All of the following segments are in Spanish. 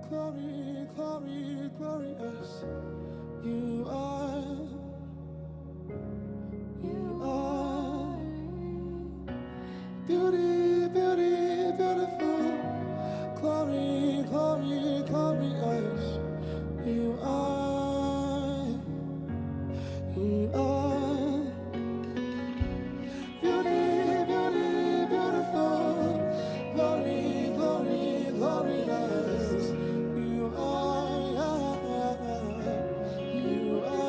Glory, glory, glorious. You are, you are. Beauty, beauty, beautiful. Glory, glory, glorious. You are, you are. Beauty, beauty, beautiful. Glory, glory, glorious. You are, you are.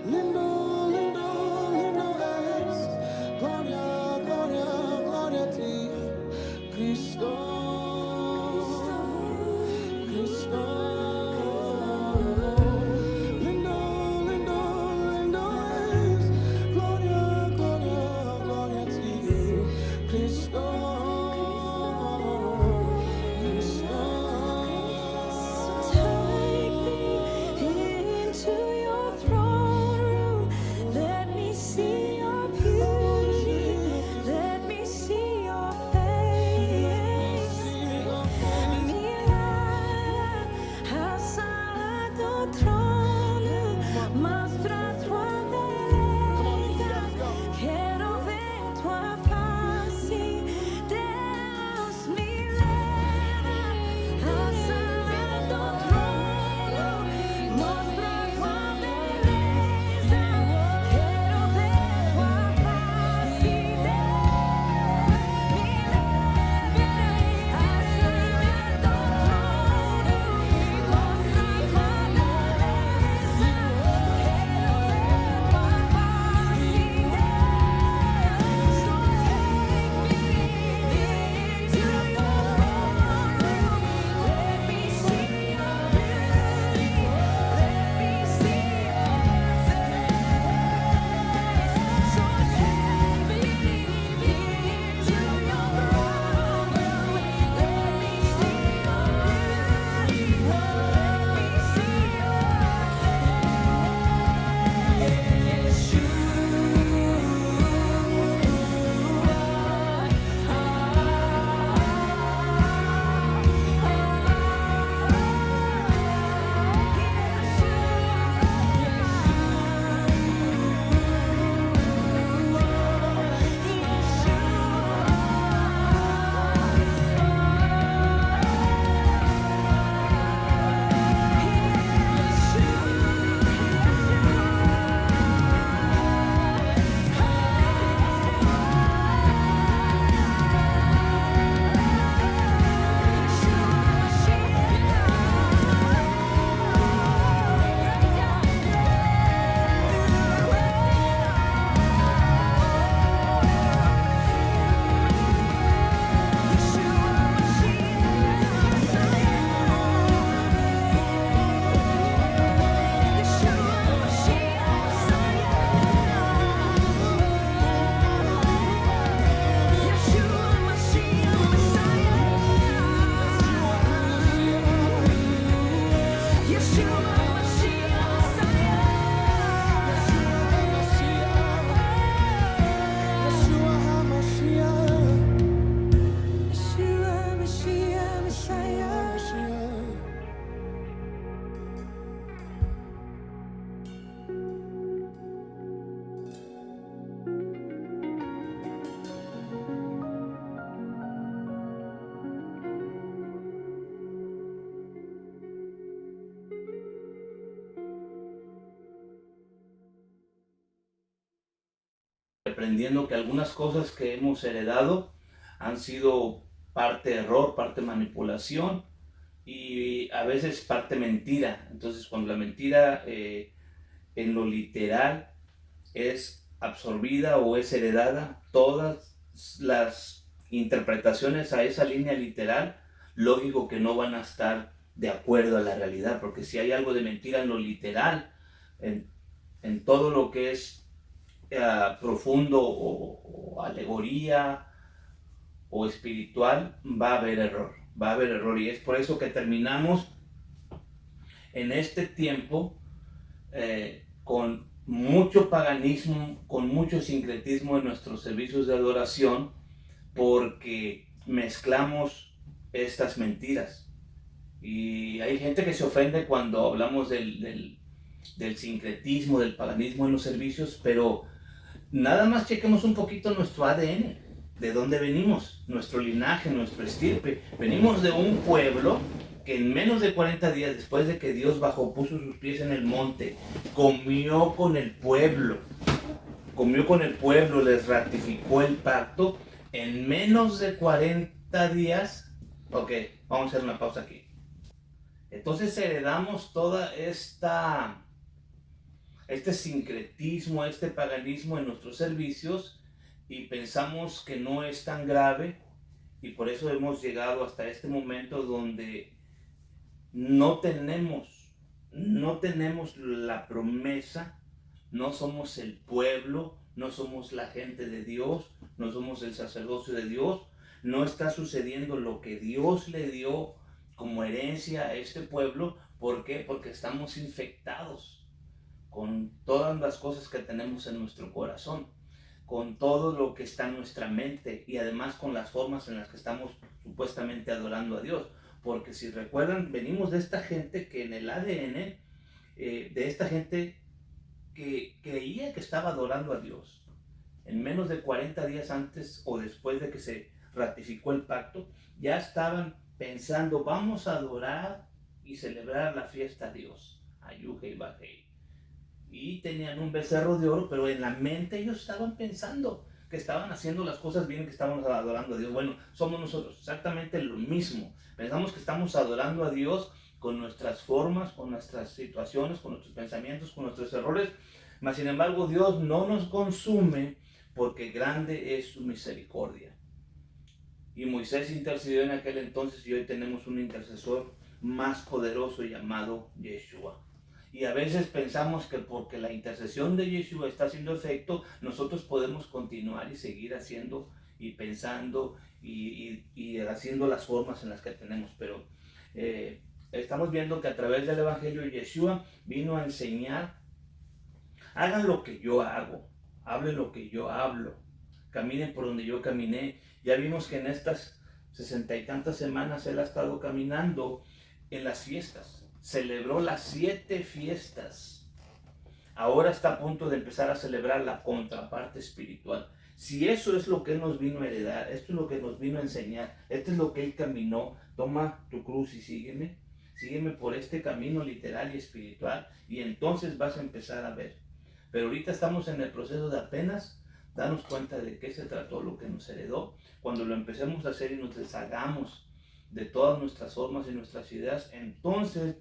Lindo, lindo, lindo es. Gloria, gloria, gloria a ti. Cristo, Cristo. Lindo, lindo, lindo es. Gloria, gloria, gloria a ti. Cristo, Cristo. Take me into your throne room. Let me see your beauty. Let me see your face. Mira hasta tu trono, muestra tu belleza. Quiero ver tu faz, Deus. Mira hasta tu trono, muestra tu belleza. Quiero ver tu faz, aprendiendo que algunas cosas que hemos heredado han sido parte error, parte manipulación y a veces parte mentira. Entonces, cuando la mentira en lo literal es absorbida o es heredada, todas las interpretaciones a esa línea literal, lógico que no van a estar de acuerdo a la realidad, porque si hay algo de mentira en lo literal, en todo lo que es profundo o alegoría o espiritual, va a haber error, y es por eso que terminamos en este tiempo con mucho paganismo, con mucho sincretismo en nuestros servicios de adoración, porque mezclamos estas mentiras. Y hay gente que se ofende cuando hablamos del sincretismo, del paganismo en los servicios, pero nada más chequemos un poquito nuestro ADN, de dónde venimos, nuestro linaje, nuestro estirpe. Venimos de un pueblo que en menos de 40 días después de que Dios bajó, puso sus pies en el monte, comió con el pueblo, les ratificó el pacto. En menos de 40 días, ok, vamos a hacer una pausa aquí. Entonces heredamos toda este sincretismo, este paganismo en nuestros servicios y pensamos que no es tan grave, y por eso hemos llegado hasta este momento donde no tenemos la promesa, no somos el pueblo, no somos la gente de Dios, no somos el sacerdocio de Dios, no está sucediendo lo que Dios le dio como herencia a este pueblo. ¿Por qué? Porque estamos infectados con todas las cosas que tenemos en nuestro corazón, con todo lo que está en nuestra mente y además con las formas en las que estamos supuestamente adorando a Dios. Porque si recuerdan, venimos de esta gente que en el ADN, de esta gente que creía que estaba adorando a Dios. En menos de 40 días antes o después de que se ratificó el pacto, ya estaban pensando, vamos a adorar y celebrar la fiesta a Dios, a Yuhei Bajei. Y tenían un becerro de oro, pero en la mente ellos estaban pensando que estaban haciendo las cosas bien, que estaban adorando a Dios. Bueno, somos nosotros exactamente lo mismo. Pensamos que estamos adorando a Dios con nuestras formas, con nuestras situaciones, con nuestros pensamientos, con nuestros errores. Mas sin embargo, Dios no nos consume porque grande es su misericordia. Y Moisés intercedió en aquel entonces y hoy tenemos un intercesor más poderoso llamado Yeshua. Y a veces pensamos que porque la intercesión de Yeshua está haciendo efecto, nosotros podemos continuar y seguir haciendo y pensando y haciendo las formas en las que tenemos. Pero estamos viendo que a través del Evangelio Yeshua vino a enseñar: hagan lo que yo hago, hablen lo que yo hablo, caminen por donde yo caminé. Ya vimos que en estas 60 y tantas semanas Él ha estado caminando en las fiestas. Celebró las 7 fiestas. Ahora está a punto de empezar a celebrar la contraparte espiritual. Si eso es lo que Él nos vino a heredar, esto es lo que nos vino a enseñar, esto es lo que Él caminó: toma tu cruz y sígueme. Sígueme por este camino literal y espiritual, y entonces vas a empezar a ver. Pero ahorita estamos en el proceso de apenas darnos cuenta de qué se trató lo que nos heredó. Cuando lo empecemos a hacer y nos deshagamos de todas nuestras formas y nuestras ideas, entonces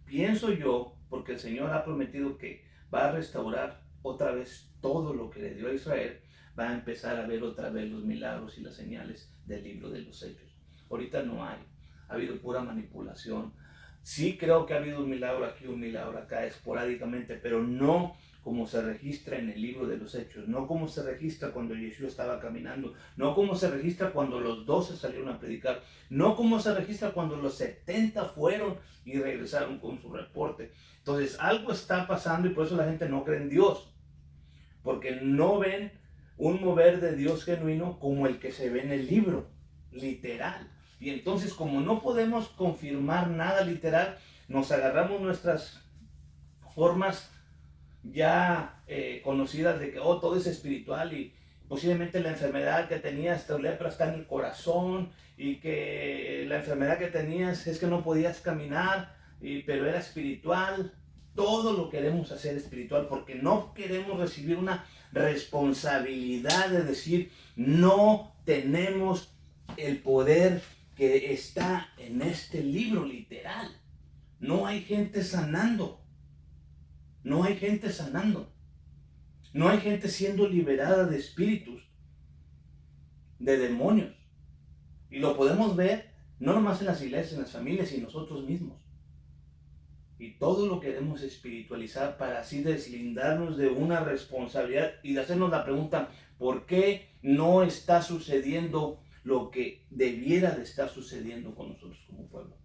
pienso yo, porque el Señor ha prometido que va a restaurar otra vez todo lo que le dio a Israel, va a empezar a ver otra vez los milagros y las señales del libro de los Hechos. Ahorita no hay, ha habido pura manipulación. Sí creo que ha habido un milagro aquí, un milagro acá, esporádicamente, pero no como se registra en el libro de los Hechos, no como se registra cuando Yeshua estaba caminando, no como se registra cuando los 12 salieron a predicar, no como se registra cuando los 70 fueron y regresaron con su reporte. Entonces algo está pasando y por eso la gente no cree en Dios, porque no ven un mover de Dios genuino como el que se ve en el libro, literal. Y entonces, como no podemos confirmar nada literal, nos agarramos nuestras formas ya conocidas de que todo es espiritual, y posiblemente la enfermedad que tenías, esta lepra, está en el corazón, y que la enfermedad que tenías es que no podías caminar, pero era espiritual. Todo lo queremos hacer espiritual porque no queremos recibir una responsabilidad de decir: no tenemos el poder que está en este libro literal. No hay gente sanando. No hay gente sanando. No hay gente siendo liberada de espíritus, de demonios. Y lo podemos ver no nomás en las iglesias, en las familias y nosotros mismos. Y todo lo queremos espiritualizar para así deslindarnos de una responsabilidad y de hacernos la pregunta: ¿por qué no está sucediendo lo que debiera de estar sucediendo con nosotros como pueblo?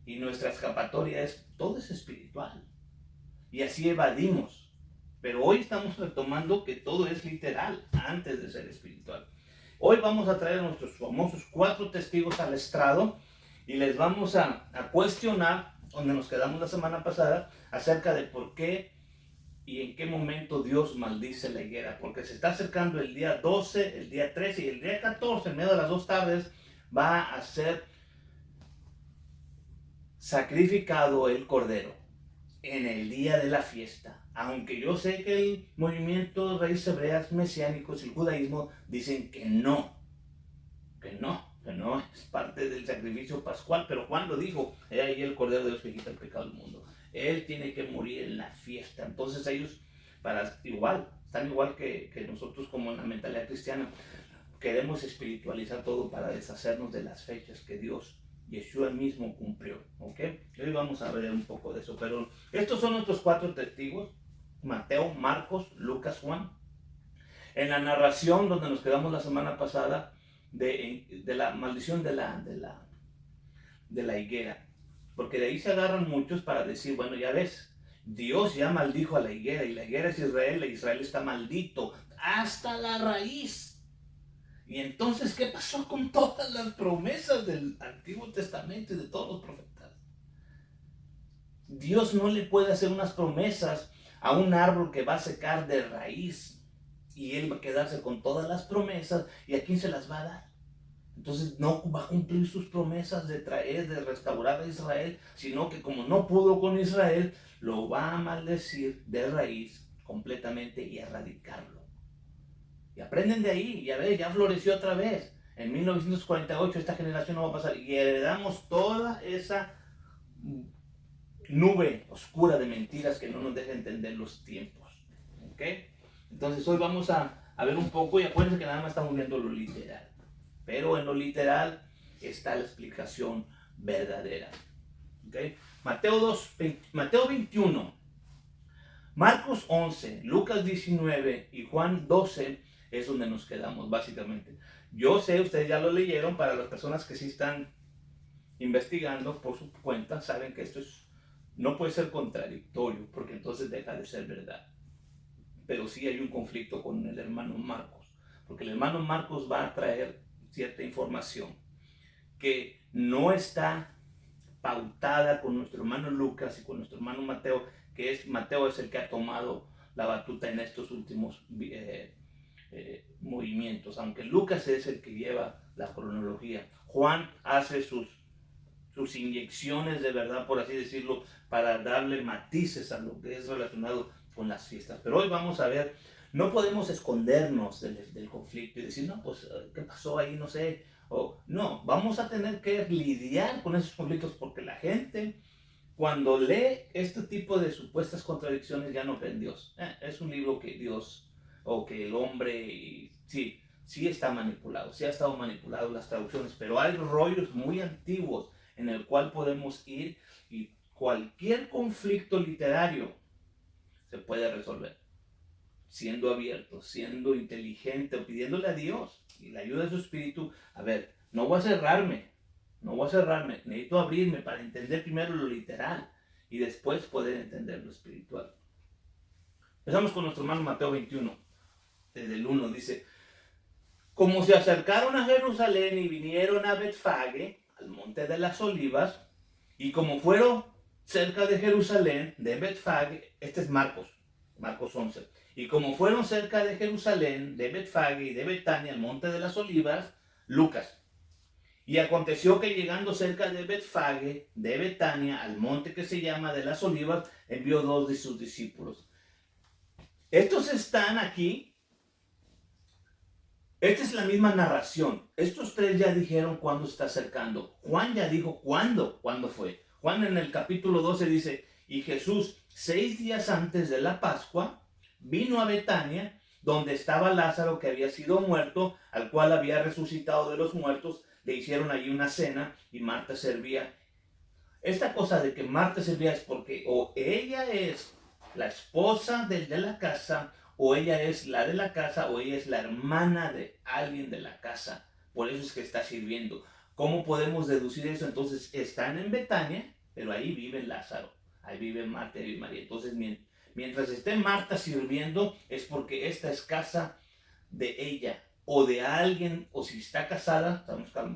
Y nuestra escapatoria es: todo es espiritual. Y así evadimos. Pero hoy estamos retomando que todo es literal antes de ser espiritual. Hoy vamos a traer a nuestros famosos 4 testigos al estrado y les vamos a cuestionar, donde nos quedamos la semana pasada, acerca de por qué y en qué momento Dios maldice la higuera. Porque se está acercando el día 12, el día 13 y el día 14, en medio de las 2 tardes, va a ser sacrificado el cordero en el día de la fiesta. Aunque yo sé que el movimiento de raíces hebreas mesiánicos y el judaísmo dicen que no es parte del sacrificio pascual, pero Juan lo dijo, he ahí el cordero de Dios que quita el pecado del mundo. Él tiene que morir en la fiesta. Entonces ellos están igual que nosotros, como en la mentalidad cristiana. Queremos espiritualizar todo para deshacernos de las fechas que Yeshua mismo cumplió, ¿ok? Hoy vamos a ver un poco de eso, pero estos son nuestros 4 testigos: Mateo, Marcos, Lucas, Juan. En la narración donde nos quedamos la semana pasada de la maldición de la higuera, porque de ahí se agarran muchos para decir, bueno, ya ves, Dios ya maldijo a la higuera y la higuera es Israel, y Israel está maldito hasta la raíz. Y entonces, ¿qué pasó con todas las promesas del Antiguo Testamento y de todos los profetas? Dios no le puede hacer unas promesas a un árbol que va a secar de raíz y él va a quedarse con todas las promesas. ¿Y a quién se las va a dar? Entonces no va a cumplir sus promesas de restaurar a Israel, sino que como no pudo con Israel, lo va a maldecir de raíz completamente y erradicarlo. Y aprenden de ahí, ya floreció otra vez. En 1948 esta generación no va a pasar. Y heredamos toda esa nube oscura de mentiras que no nos deja entender los tiempos. ¿Ok? Entonces hoy vamos a ver un poco, y acuérdense que nada más estamos viendo lo literal. Pero en lo literal está la explicación verdadera. ¿Ok? Mateo 21, Marcos 11, Lucas 19 y Juan 12 es donde nos quedamos básicamente. Yo sé, ustedes ya lo leyeron, para las personas que sí están investigando por su cuenta, saben que esto no puede ser contradictorio, porque entonces deja de ser verdad. Pero sí hay un conflicto con el hermano Marcos, porque el hermano Marcos va a traer cierta información que no está pautada con nuestro hermano Lucas y con nuestro hermano Mateo, Mateo es el que ha tomado la batuta en estos últimos movimientos, aunque Lucas es el que lleva la cronología. Juan hace sus inyecciones de verdad, por así decirlo, para darle matices a lo que es relacionado con las fiestas. Pero hoy vamos a ver, no podemos escondernos del conflicto y decir, no, pues, ¿qué pasó ahí? No sé. No, vamos a tener que lidiar con esos conflictos, porque la gente, cuando lee este tipo de supuestas contradicciones, ya no cree en Dios. Es un libro que Dios, o que el hombre, sí está manipulado, sí ha estado manipulado las traducciones, pero hay rollos muy antiguos en el cual podemos ir, y cualquier conflicto literario se puede resolver siendo abierto, siendo inteligente, o pidiéndole a Dios y la ayuda de su espíritu. A ver, no voy a cerrarme, necesito abrirme para entender primero lo literal y después poder entender lo espiritual. Empezamos con nuestro hermano Mateo 21, desde el 1, dice: como se acercaron a Jerusalén y vinieron a Betfage, al monte de las olivas, y como fueron cerca de Jerusalén, de Betfage, este es Marcos 11, y como fueron cerca de Jerusalén, de Betfage y de Betania, al monte de las olivas, Lucas. Y aconteció que llegando cerca de Betfage, de Betania, al monte que se llama de las olivas, envió 2 de sus discípulos. Estos están aquí. Esta es la misma narración. Estos 3 ya dijeron cuándo está acercando. Juan ya dijo cuándo fue. Juan en el capítulo 12 dice: y Jesús, 6 días antes de la Pascua, vino a Betania, donde estaba Lázaro, que había sido muerto, al cual había resucitado de los muertos. Le hicieron allí una cena y Marta servía. Esta cosa de que Marta servía es porque o ella es la esposa del de la casa, o ella es la de la casa, o ella es la hermana de alguien de la casa. Por eso es que está sirviendo. ¿Cómo podemos deducir eso? Entonces están en Betania, pero ahí vive Lázaro, ahí vive Marta y María. Entonces mientras esté Marta sirviendo, es porque esta es casa de ella, o de alguien, o si está casada,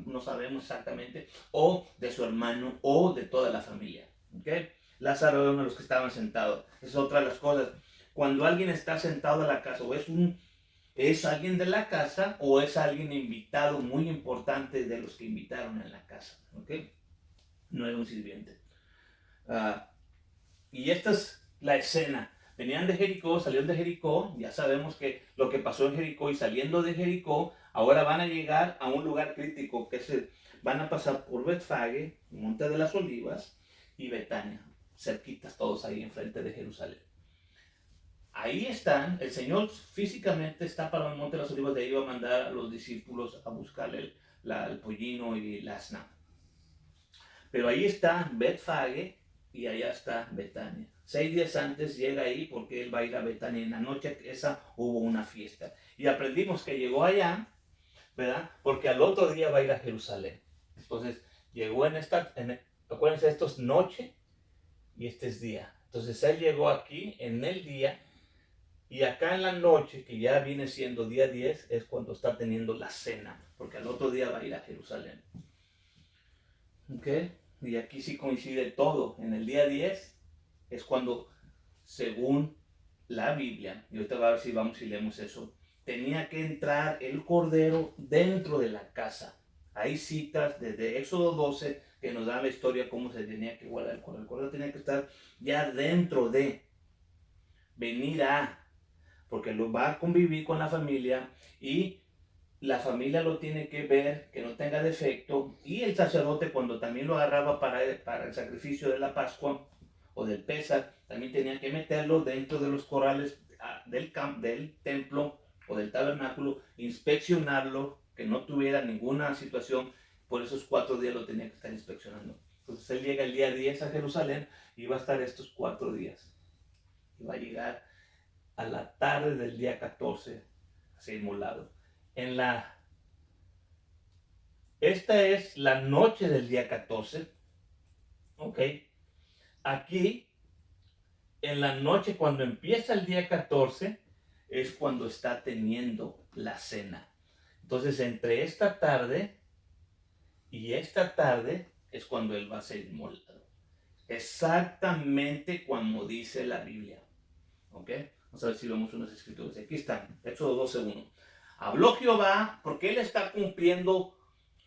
no sabemos exactamente, o de su hermano, o de toda la familia. ¿Okay? Lázaro era uno de los que estaban sentados. Esa es otra de las cosas. Cuando alguien está sentado en la casa, o es alguien de la casa, o es alguien invitado muy importante de los que invitaron en la casa. ¿Okay? No era un sirviente. Y esta es la escena. Venían de Jericó, salieron de Jericó. Ya sabemos que lo que pasó en Jericó, y saliendo de Jericó, ahora van a llegar a un lugar crítico, van a pasar por Betfage, Monte de las Olivas, y Betania, cerquitas todos ahí enfrente de Jerusalén. Ahí están, el Señor físicamente está para el Monte de las Olivas, de ahí va a mandar a los discípulos a buscarle el pollino y la asna. Pero ahí está Betfage y allá está Betania. 6 días antes llega ahí porque él va a ir a Betania. En la noche esa hubo una fiesta. Y aprendimos que llegó allá, ¿verdad? Porque al otro día va a ir a Jerusalén. Entonces llegó acuérdense, esto es noche y este es día. Entonces él llegó aquí en el día, y acá en la noche, que ya viene siendo día 10, es cuando está teniendo la cena, porque al otro día va a ir a Jerusalén. ¿Ok? Y aquí sí coincide todo. En el día 10 es cuando, según la Biblia, y ahorita va a ver si vamos y leemos eso, tenía que entrar el cordero dentro de la casa. Hay citas desde Éxodo 12 que nos dan la historia cómo se tenía que guardar el cordero. El cordero tenía que estar ya dentro de, venir a, porque lo va a convivir con la familia, y la familia lo tiene que ver, que no tenga defecto, y el sacerdote, cuando también lo agarraba para el sacrificio de la Pascua o del Pesach, también tenía que meterlo dentro de los corrales del templo o del tabernáculo, inspeccionarlo, que no tuviera ninguna situación. Por esos 4 días lo tenía que estar inspeccionando. Entonces él llega el día 10 a Jerusalén y va a estar estos 4 días. Y va a llegar a la tarde del día 14 a ser inmolado. Esta es la noche del día 14. Ok. Aquí, en la noche, cuando empieza el día 14, es cuando está teniendo la cena. Entonces, entre esta tarde y esta tarde es cuando él va a ser inmolado. Exactamente como dice la Biblia. ¿Ok? Vamos a ver si vemos unas escrituras. Aquí están, Éxodo 12:1. Habló Jehová, porque él está cumpliendo,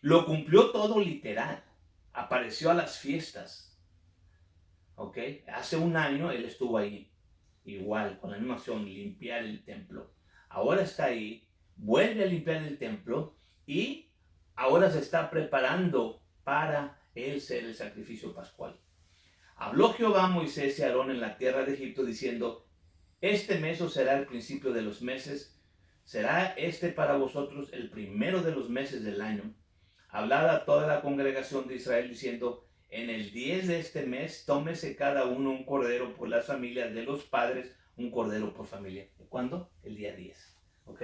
lo cumplió todo literal. Apareció a las fiestas. ¿Ok? Hace un año él estuvo ahí. Igual, con la misma acción, limpiar el templo. Ahora está ahí, vuelve a limpiar el templo, y ahora se está preparando para él ser el sacrificio pascual. Habló Jehová a Moisés y a Aarón en la tierra de Egipto, diciendo: este mes os será el principio de los meses, será este para vosotros el primero de los meses del año. Hablad a toda la congregación de Israel, diciendo: en el 10 de este mes, tómese cada uno un cordero por las familias de los padres, un cordero por familia. ¿Cuándo? El día 10. ¿Ok?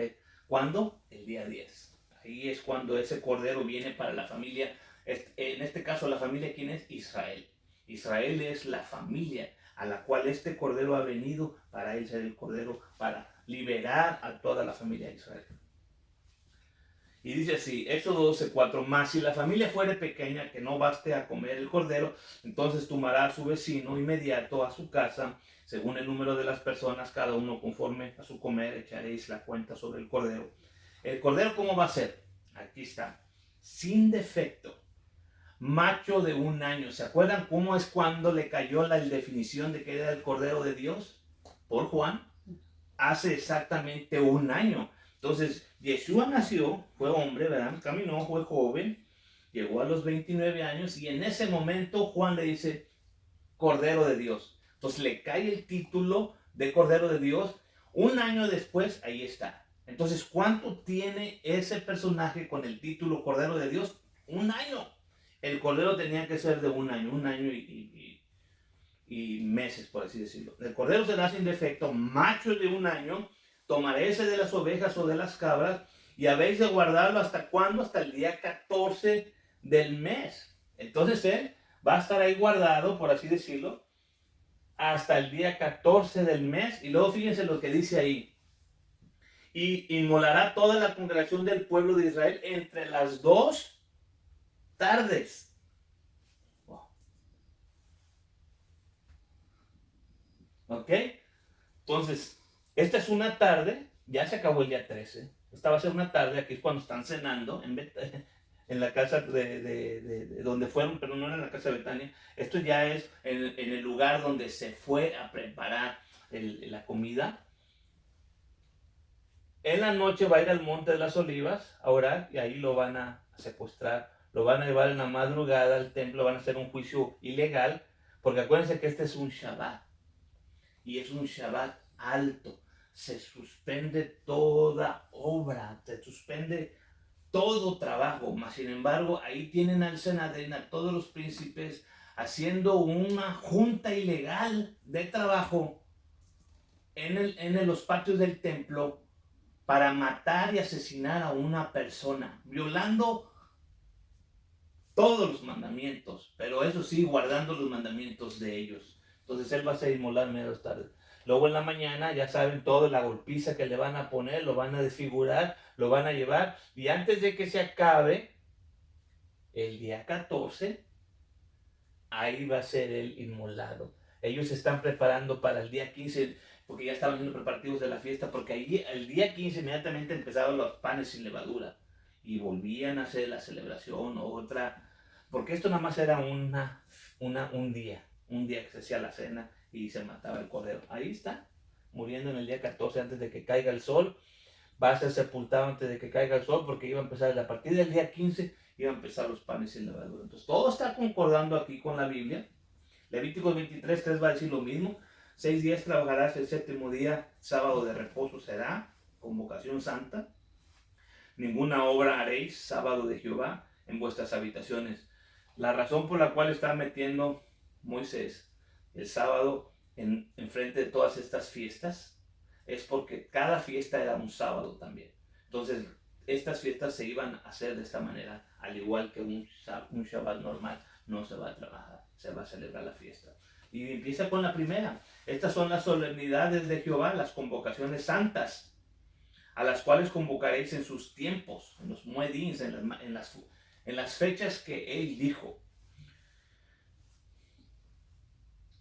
¿Cuándo? El día 10. Ahí es cuando ese cordero viene para la familia. En este caso, la familia, ¿quién es? Israel. Israel es la familia a la cual este cordero ha venido, para él ser el cordero, para liberar a toda la familia de Israel. Y dice así, Éxodo 12:4, mas si la familia fuere pequeña, que no baste a comer el cordero, entonces tomará a su vecino inmediato a su casa, según el número de las personas, cada uno conforme a su comer, echaréis la cuenta sobre el cordero. ¿El cordero cómo va a ser? Aquí está, sin defecto, macho de 1 año. ¿Se acuerdan cómo es cuando le cayó la definición de que era el cordero de Dios? Por Juan, hace exactamente 1 año. Entonces, Yeshua nació, fue hombre, ¿verdad? Caminó, fue joven, llegó a los 29 años, y en ese momento Juan le dice Cordero de Dios. Entonces le cae el título de Cordero de Dios. 1 año después, ahí está. Entonces, ¿cuánto tiene ese personaje con el título Cordero de Dios? 1 año. El cordero tenía que ser de 1 año y meses, por así decirlo. El cordero será sin defecto, macho de 1 año. Tomaré ese de las ovejas o de las cabras, y habéis de guardarlo ¿hasta cuándo? Hasta el día 14 del mes. Entonces él va a estar ahí guardado, por así decirlo, hasta el día 14 del mes. Y luego fíjense lo que dice ahí. y inmolará toda la congregación del pueblo de Israel entre las 2 tardes. Wow. ¿Ok? Entonces, esta es una tarde, ya se acabó el día 13. Esta va a ser una tarde, aquí es cuando están cenando en la casa de donde fueron, pero no en la casa de Betania. Esto ya es en el lugar donde se fue a preparar la comida. En la noche va a ir al Monte de las Olivas a orar y ahí lo van a secuestrar. Lo van a llevar en la madrugada al templo, van a hacer un juicio ilegal, porque acuérdense que este es un Shabbat y es un Shabbat alto. Se suspende toda obra, se suspende todo trabajo. Mas sin embargo, ahí tienen al Sanedrín, a todos los príncipes, haciendo una junta ilegal de trabajo en los patios del templo para matar y asesinar a una persona, violando todos los mandamientos, pero eso sí, guardando los mandamientos de ellos. Entonces él va a ser inmolar menos tarde. Luego en la mañana, ya saben todo, la golpiza que le van a poner, lo van a desfigurar, lo van a llevar, y antes de que se acabe el día 14, ahí va a ser el inmolado. Ellos se están preparando para el día 15, porque ya estaban haciendo preparativos de la fiesta, porque ahí el día 15 inmediatamente empezaban los panes sin levadura, y volvían a hacer la celebración otra, porque esto nada más era un día que se hacía la cena y se mataba el cordero. Ahí está, muriendo en el día 14 antes de que caiga el sol. Va a ser sepultado antes de que caiga el sol, porque iba a empezar a partir del día 15, iba a empezar los panes sin levadura. Entonces todo está concordando aquí con la Biblia. Levíticos 23:3 va a decir lo mismo. 6 días trabajarás, el séptimo día, sábado de reposo será, convocación santa. Ninguna obra haréis, sábado de Jehová, en vuestras habitaciones. La razón por la cual está metiendo Moisés el sábado en frente de todas estas fiestas es porque cada fiesta era un sábado también. Entonces, estas fiestas se iban a hacer de esta manera, al igual que un Shabbat normal. No se va a trabajar, se va a celebrar la fiesta. Y empieza con la primera. Estas son las solemnidades de Jehová, las convocaciones santas, a las cuales convocaréis en sus tiempos, en los muedins, en las fechas que él dijo.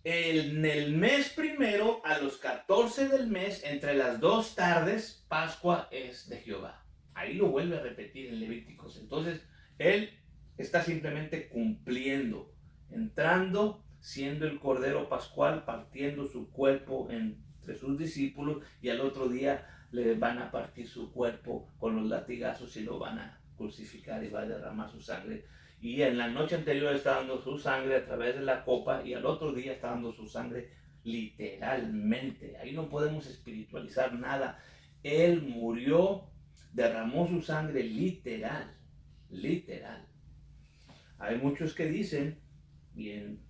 En el mes primero, a los 14 del mes, entre las 2 tardes, Pascua es de Jehová. Ahí lo vuelve a repetir en Levíticos. Entonces, él está simplemente cumpliendo, entrando, siendo el Cordero Pascual, partiendo su cuerpo entre sus discípulos, y al otro día le van a partir su cuerpo con los latigazos y lo van a crucificar y va a derramar su sangre. Y en la noche anterior está dando su sangre a través de la copa, y al otro día está dando su sangre literalmente. Ahí no podemos espiritualizar nada. Él murió, derramó su sangre literal. Hay muchos que dicen, bien,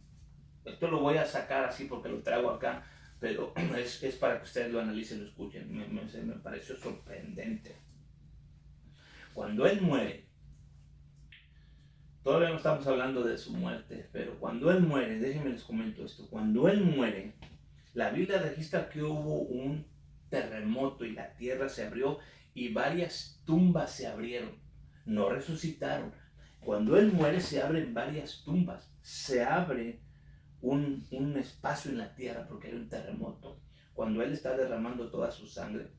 esto lo voy a sacar así porque lo traigo acá, pero es para que ustedes lo analicen y lo escuchen. Me pareció sorprendente. Cuando él muere, todavía no estamos hablando de su muerte, pero cuando él muere, déjenme les comento esto, cuando él muere, la Biblia registra que hubo un terremoto y la tierra se abrió y varias tumbas se abrieron, no resucitaron. Cuando él muere se abren varias tumbas, se abre un espacio en la tierra porque hay un terremoto. Cuando él está derramando toda su sangre,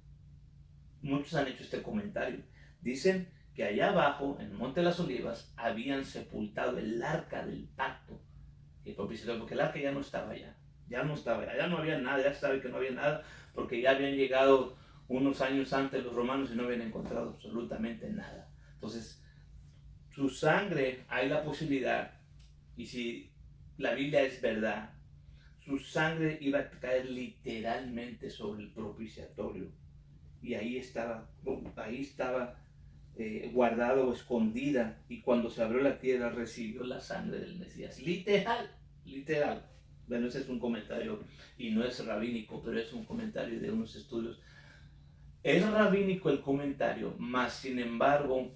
muchos han hecho este comentario, dicen que allá abajo, en el Monte de las Olivas, habían sepultado el arca del pacto, el propiciatorio, porque el arca ya no estaba allá, ya no había nada, ya sabe que no había nada, porque ya habían llegado unos años antes los romanos y no habían encontrado absolutamente nada. Entonces, su sangre, hay la posibilidad, y si la Biblia es verdad, su sangre iba a caer literalmente sobre el propiciatorio, y ahí estaba guardado o escondida, y cuando se abrió la tierra recibió la sangre del Mesías. Literal. Bueno, ese es un comentario y no es rabínico, pero es un comentario de unos estudios. Es rabínico el comentario, mas sin embargo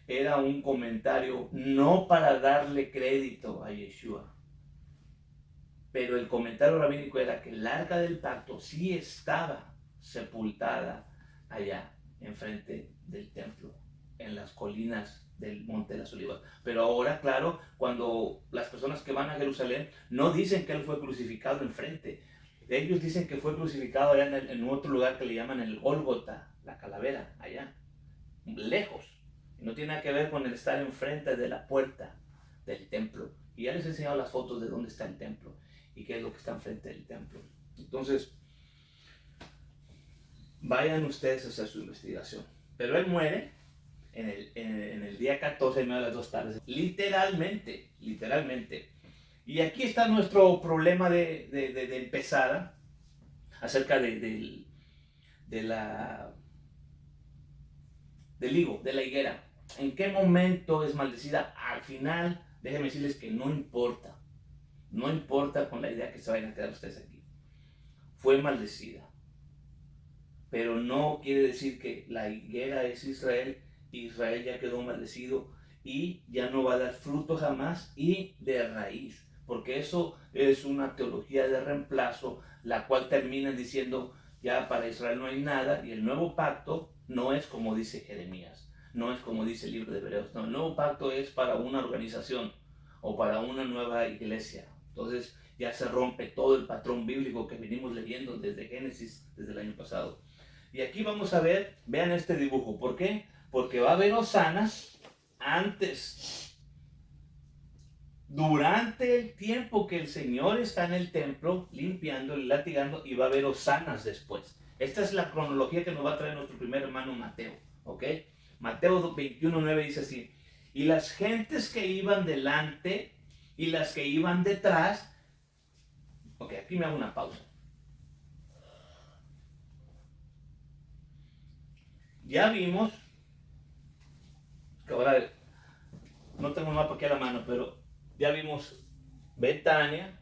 era un comentario no para darle crédito a Yeshua, pero el comentario rabínico era que el arca del pacto sí estaba sepultada allá. enfrente del templo, en las colinas del Monte de las Olivas. Pero ahora, claro, cuando las personas que van a Jerusalén no dicen que él fue crucificado enfrente. Ellos dicen que fue crucificado allá en otro lugar que le llaman el Gólgota, la calavera, allá, lejos. No tiene nada que ver con el estar enfrente de la puerta del templo. Y ya les he enseñado las fotos de dónde está el templo y qué es lo que está enfrente del templo. Entonces, vayan ustedes a hacer su investigación. Pero él muere en el día 14, en medio de las 2 tardes. Literalmente, literalmente. Y aquí está nuestro problema de empezar acerca del higo, de la higuera. ¿En qué momento es maldecida? Al final, déjenme decirles que no importa. No importa con la idea que se vayan a quedar ustedes aquí. Fue maldecida. Pero no quiere decir que la higuera es Israel. Israel ya quedó maldecido y ya no va a dar fruto jamás y de raíz. Porque eso es una teología de reemplazo, la cual termina diciendo ya para Israel no hay nada, y el nuevo pacto no es como dice Jeremías, no es como dice el libro de Hebreos, no, el nuevo pacto es para una organización o para una nueva iglesia. Entonces ya se rompe todo el patrón bíblico que venimos leyendo desde Génesis, desde el año pasado. Y aquí vamos a ver, vean este dibujo, ¿por qué? Porque va a haber hosanas antes, durante el tiempo que el Señor está en el templo, limpiando y latigando, y va a haber hosanas después. Esta es la cronología que nos va a traer nuestro primer hermano Mateo, ¿ok? Mateo 21:9 dice así: y las gentes que iban delante y las que iban detrás. Ok, aquí me hago una pausa. Ya vimos que ahora no tengo un mapa aquí a la mano, pero ya vimos Betania,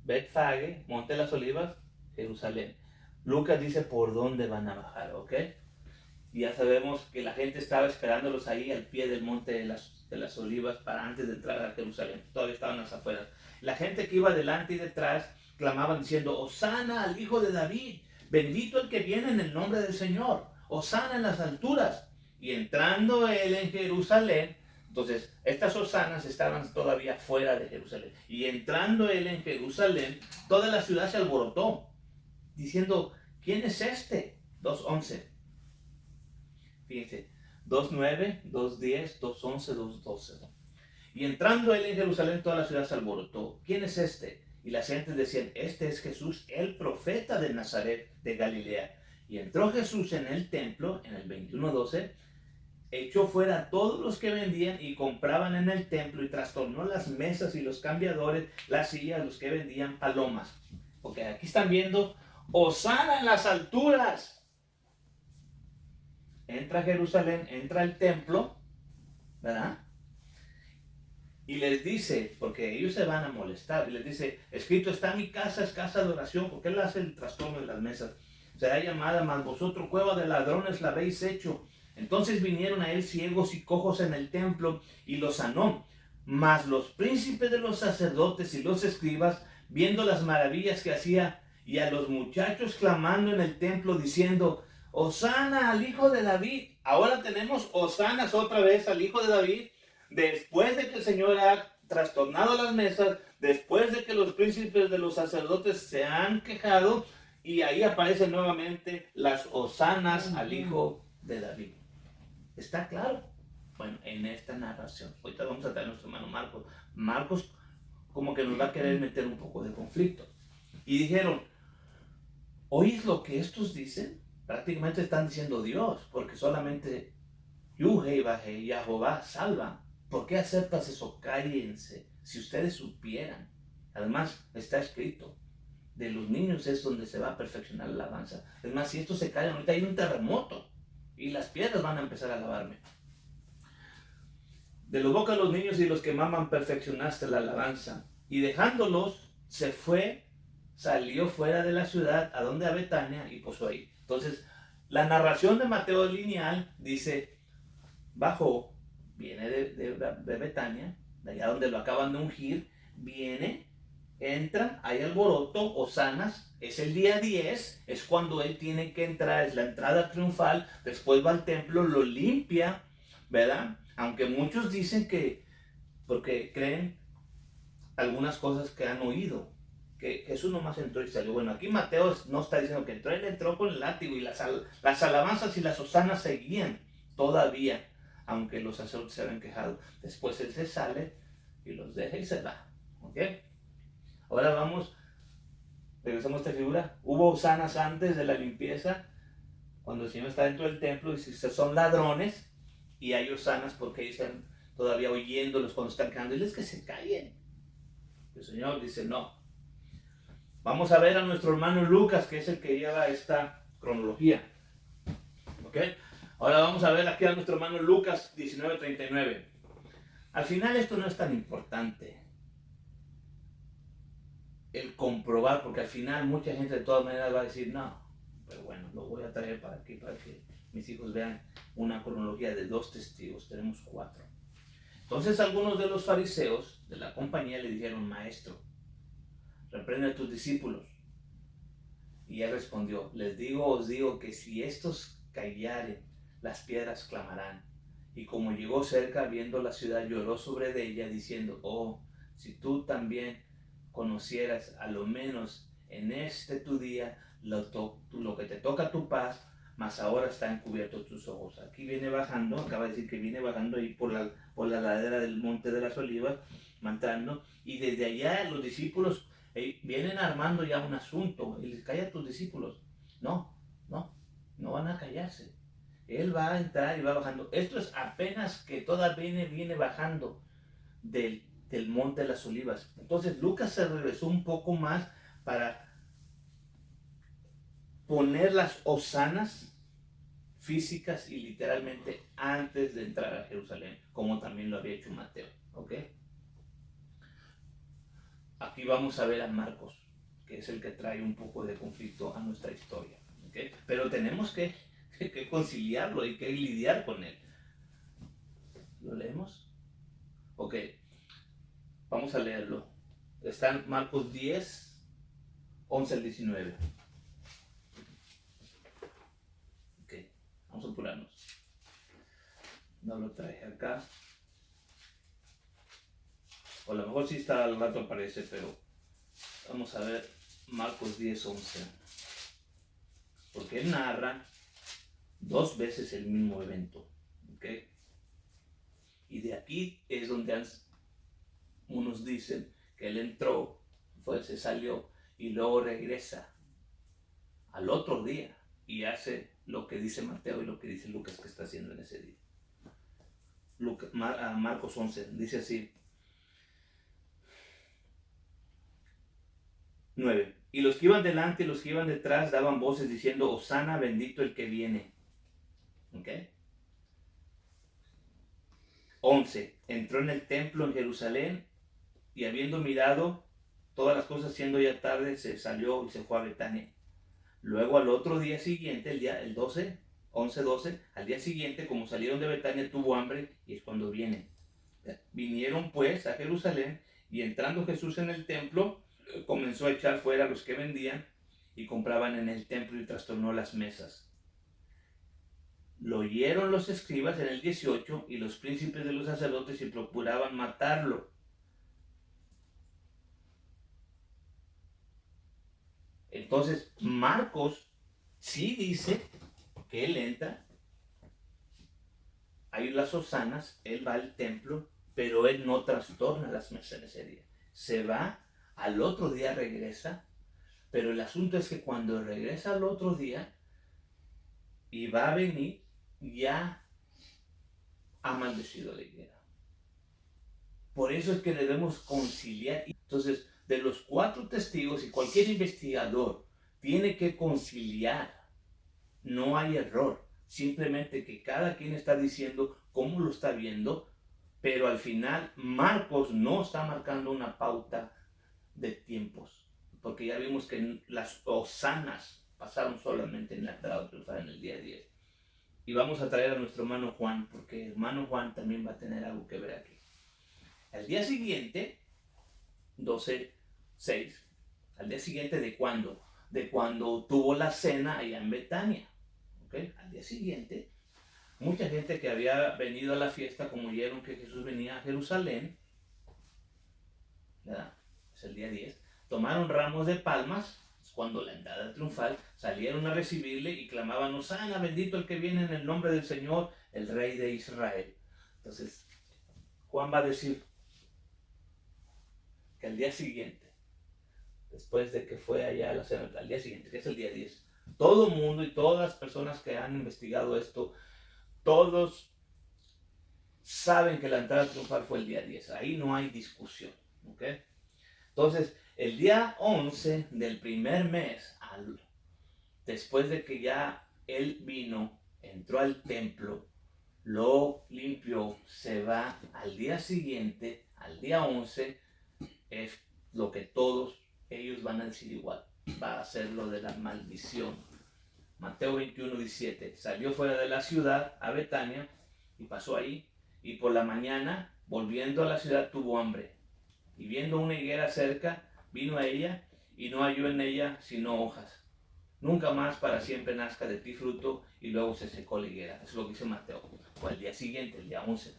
Betfage, Monte de las Olivas, Jerusalén. Lucas dice por dónde van a bajar, ¿ok? Y ya sabemos que la gente estaba esperándolos ahí al pie del Monte de las Olivas para antes de entrar a Jerusalén. Todavía estaban a las afueras. La gente que iba delante y detrás clamaban diciendo: Hosana al Hijo de David, bendito el que viene en el nombre del Señor, Hosana en las alturas. Y entrando él en Jerusalén, entonces estas hosanas estaban todavía fuera de Jerusalén. Y entrando él en Jerusalén, toda la ciudad se alborotó, diciendo: ¿quién es este? 2:11. Fíjense, 2:9, 2:10, 2:11, 2:12. Y entrando él en Jerusalén, toda la ciudad se alborotó. ¿Quién es este? Y las gentes decían: este es Jesús, el profeta de Nazaret de Galilea. Y entró Jesús en el templo, en el 21:12, echó fuera a todos los que vendían y compraban en el templo y trastornó las mesas y los cambiadores, las sillas, los que vendían palomas. Porque aquí están viendo Hosana en las alturas. Entra Jerusalén, entra el templo, ¿verdad? Y les dice, porque ellos se van a molestar, y les dice: escrito está: mi casa es casa de oración. Porque él hace el trastorno de las mesas. Será llamada, mas vosotros cueva de ladrones la habéis hecho. Entonces vinieron a él ciegos y cojos en el templo y los sanó. Mas los príncipes de los sacerdotes y los escribas, viendo las maravillas que hacía, y a los muchachos clamando en el templo diciendo: Hosana al Hijo de David. Ahora tenemos hosanas otra vez al Hijo de David, después de que el Señor ha trastornado las mesas, después de que los príncipes de los sacerdotes se han quejado, y ahí aparecen nuevamente las hosanas al Hijo de David. ¿Está claro? Bueno, en esta narración, ahorita vamos a traer a nuestro hermano Marcos. Marcos como que nos va a querer meter un poco de conflicto. Y dijeron: ¿oís lo que estos dicen? Prácticamente están diciendo Dios, porque solamente Jehová salva. ¿Por qué aceptas eso? Cállense, si ustedes supieran. Además, está escrito: de los niños es donde se va a perfeccionar la alabanza. Es más, si estos se callan, ahorita hay un terremoto y las piedras van a empezar a alabarme. De los bocas de los niños y los que maman perfeccionaste la alabanza. Y dejándolos, se fue, salió fuera de la ciudad, a donde a Betania, y posó ahí. Entonces, la narración de Mateo lineal dice: bajó, viene de Betania, de allá donde lo acaban de ungir, viene entra, hay alboroto, hosanas, es el día 10, es cuando él tiene que entrar, es la entrada triunfal, después va al templo, lo limpia, ¿verdad? Aunque muchos dicen que, porque creen algunas cosas que han oído, que Jesús nomás entró y salió. Bueno, aquí Mateo no está diciendo que entró, él entró con el látigo y las alabanzas y las hosanas seguían todavía, aunque los sacerdotes se habían quejado. Después él se sale y los deja y se va, ¿ok? Ahora regresamos a esta figura. Hubo hosanas antes de la limpieza, cuando el Señor está dentro del templo y si son ladrones, y hay hosanas porque ellos están todavía oyéndolos cuando están quedando, diles que se callen. El Señor dice no. Vamos a ver a nuestro hermano Lucas, que es el que lleva esta cronología. ¿Ok? Ahora vamos a ver aquí a nuestro hermano Lucas 19:39. Al final esto no es tan importante, el comprobar, porque al final mucha gente de todas maneras va a decir no, pero bueno, lo voy a traer para aquí, para que mis hijos vean una cronología de 2 testigos, tenemos 4. Entonces algunos de los fariseos de la compañía le dijeron, maestro, reprende a tus discípulos. Y él respondió, os digo que si estos callaren, las piedras clamarán. Y como llegó cerca, viendo la ciudad, lloró sobre ella, diciendo, oh, si tú también conocieras, a lo menos en este tu día, lo que te toca tu paz, mas ahora están encubiertos tus ojos. Aquí viene bajando, acaba de decir que viene bajando ahí por la ladera del Monte de las Olivas, entrando, y desde allá los discípulos vienen armando ya un asunto, y les calla a tus discípulos. No van a callarse. Él va a entrar y va bajando. Esto es apenas que todavía viene bajando del Monte de las Olivas. Entonces Lucas se regresó un poco más para poner las hosanas físicas y literalmente antes de entrar a Jerusalén, como también lo había hecho Mateo. ¿Ok? Aquí vamos a ver a Marcos, que es el que trae un poco de conflicto a nuestra historia. ¿Okay? Pero tenemos que conciliarlo y que lidiar con él. ¿Lo leemos? Ok, vamos a leerlo. Está en Marcos 10, 11 al 19. Ok, vamos a apurarnos. No lo traje acá. O a lo mejor sí está al rato aparece, pero vamos a ver Marcos 10, 11. Porque él narra 2 veces el mismo evento. ¿Ok? Y de aquí es donde unos dicen que él entró, se salió y luego regresa al otro día y hace lo que dice Mateo y lo que dice Lucas que está haciendo en ese día. Marcos 11 dice así: 9. Y los que iban delante y los que iban detrás daban voces diciendo, Hosana, bendito el que viene. ¿Ok? 11. Entró en el templo en Jerusalén y habiendo mirado todas las cosas, siendo ya tarde, se salió y se fue a Betania. Luego al otro día siguiente, el 12, 11, 12, al día siguiente, como salieron de Betania, tuvo hambre y es cuando viene. Vinieron pues a Jerusalén y entrando Jesús en el templo, comenzó a echar fuera a los que vendían y compraban en el templo y trastornó las mesas. Lo oyeron los escribas en el 18 y los príncipes de los sacerdotes y procuraban matarlo. Entonces Marcos sí dice que él entra, hay las hosanas, él va al templo, pero él no trastorna las mesas ese día. Se va, al otro día regresa, pero el asunto es que cuando regresa al otro día y va a venir, ya ha maldecido la higuera. Por eso es que debemos conciliar. Entonces, de los 4 testigos y cualquier investigador tiene que conciliar. No hay error. Simplemente que cada quien está diciendo cómo lo está viendo, pero al final Marcos no está marcando una pauta de tiempos, porque ya vimos que las hosanas pasaron solamente en la entrada triunfal en el día 10. Y vamos a traer a nuestro hermano Juan, porque hermano Juan también va a tener algo que ver aquí. Al día siguiente, 12, 6, al día siguiente de cuando tuvo la cena allá en Betania. ¿Okay? Al día siguiente, mucha gente que había venido a la fiesta, como oyeron que Jesús venía a Jerusalén, ¿verdad? Es el día 10, tomaron ramos de palmas, es cuando la entrada triunfal, salieron a recibirle y clamaban: Hosana, bendito el que viene en el nombre del Señor, el Rey de Israel. Entonces, Juan va a decir que al día siguiente, después de que fue allá a la cena, al día siguiente, que es el día 10, todo el mundo y todas las personas que han investigado esto, todos saben que la entrada triunfal fue el día 10. Ahí no hay discusión. ¿Okay? Entonces, el día 11 del primer mes, después de que ya él vino, entró al templo, lo limpió, se va al día siguiente, al día 11, es lo que todos ellos van a decir igual. Va a ser lo de la maldición. Mateo 21:17. Salió fuera de la ciudad a Betania y pasó ahí, y por la mañana, volviendo a la ciudad, tuvo hambre. Y viendo una higuera cerca, vino a ella y no halló en ella sino hojas. Nunca más para siempre nazca de ti fruto, y luego se secó la higuera. Eso es lo que dice Mateo. Fue el día siguiente, el día 11.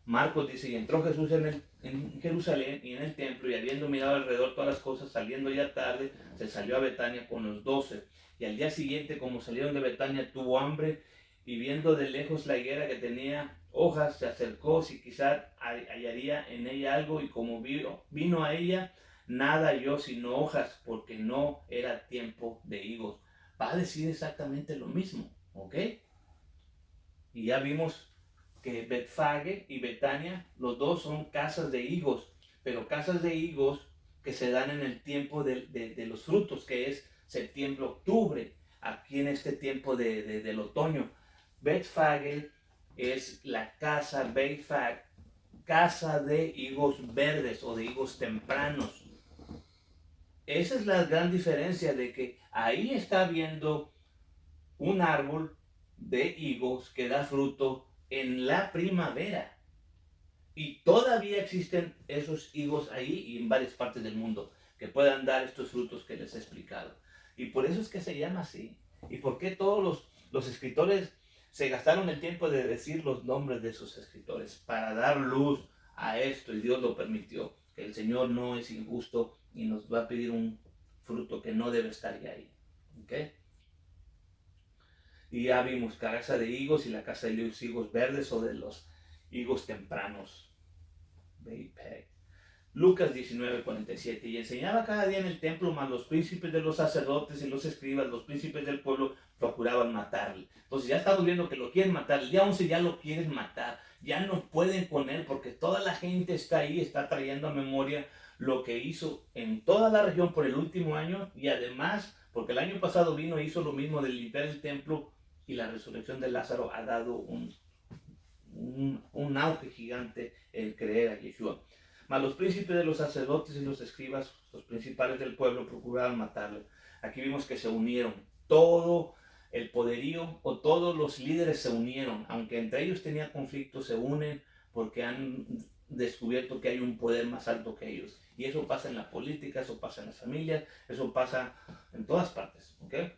Marcos dice: y entró Jesús en Jerusalén y en el templo, y habiendo mirado alrededor todas las cosas, saliendo ya tarde, se salió a Betania con los 12. Y al día siguiente, como salieron de Betania, tuvo hambre, y viendo de lejos la higuera que tenía hojas, se acercó si quizás hallaría en ella algo, y como vino a ella, nada halló sino hojas, porque no era tiempo de higos. Va a decir exactamente lo mismo, ¿ok? Y ya vimos que Betfage y Betania, los dos son casas de higos, pero casas de higos que se dan en el tiempo de los frutos, que es septiembre, octubre, aquí en este tiempo del otoño. Betfage es la casa, Betfage, casa de higos verdes o de higos tempranos. Esa es la gran diferencia, de que ahí está viendo un árbol de higos que da fruto en la primavera. Y todavía existen esos higos ahí y en varias partes del mundo que puedan dar estos frutos que les he explicado. Y por eso es que se llama así. ¿Y por qué todos los escritores se gastaron el tiempo de decir los nombres de sus escritores? Para dar luz a esto, y Dios lo permitió. Que el Señor no es injusto y nos va a pedir un fruto que no debe estar ya ahí. ¿Okay? Y ya vimos casa de higos y la casa de los higos verdes o de los higos tempranos. Lucas 19:47. Y enseñaba cada día en el templo, mas los príncipes de los sacerdotes y los escribas, los príncipes del pueblo, procuraban matarle. Entonces ya estamos viendo que lo quieren matar. El día 11 ya lo quieren matar. Ya no pueden con él, porque toda la gente está ahí, está trayendo a memoria lo que hizo en toda la región por el último año, y además porque el año pasado vino e hizo lo mismo de limpiar el templo, y la resurrección de Lázaro ha dado un auge gigante en creer a Yeshua. Mas los príncipes de los sacerdotes y los escribas, los principales del pueblo, procuraban matarle. Aquí vimos que se unieron. Todo el poderío o todos los líderes se unieron. Aunque entre ellos tenía conflictos, se unen porque han descubierto que hay un poder más alto que ellos. Y eso pasa en la política, eso pasa en las familias, eso pasa en todas partes. ¿Okay?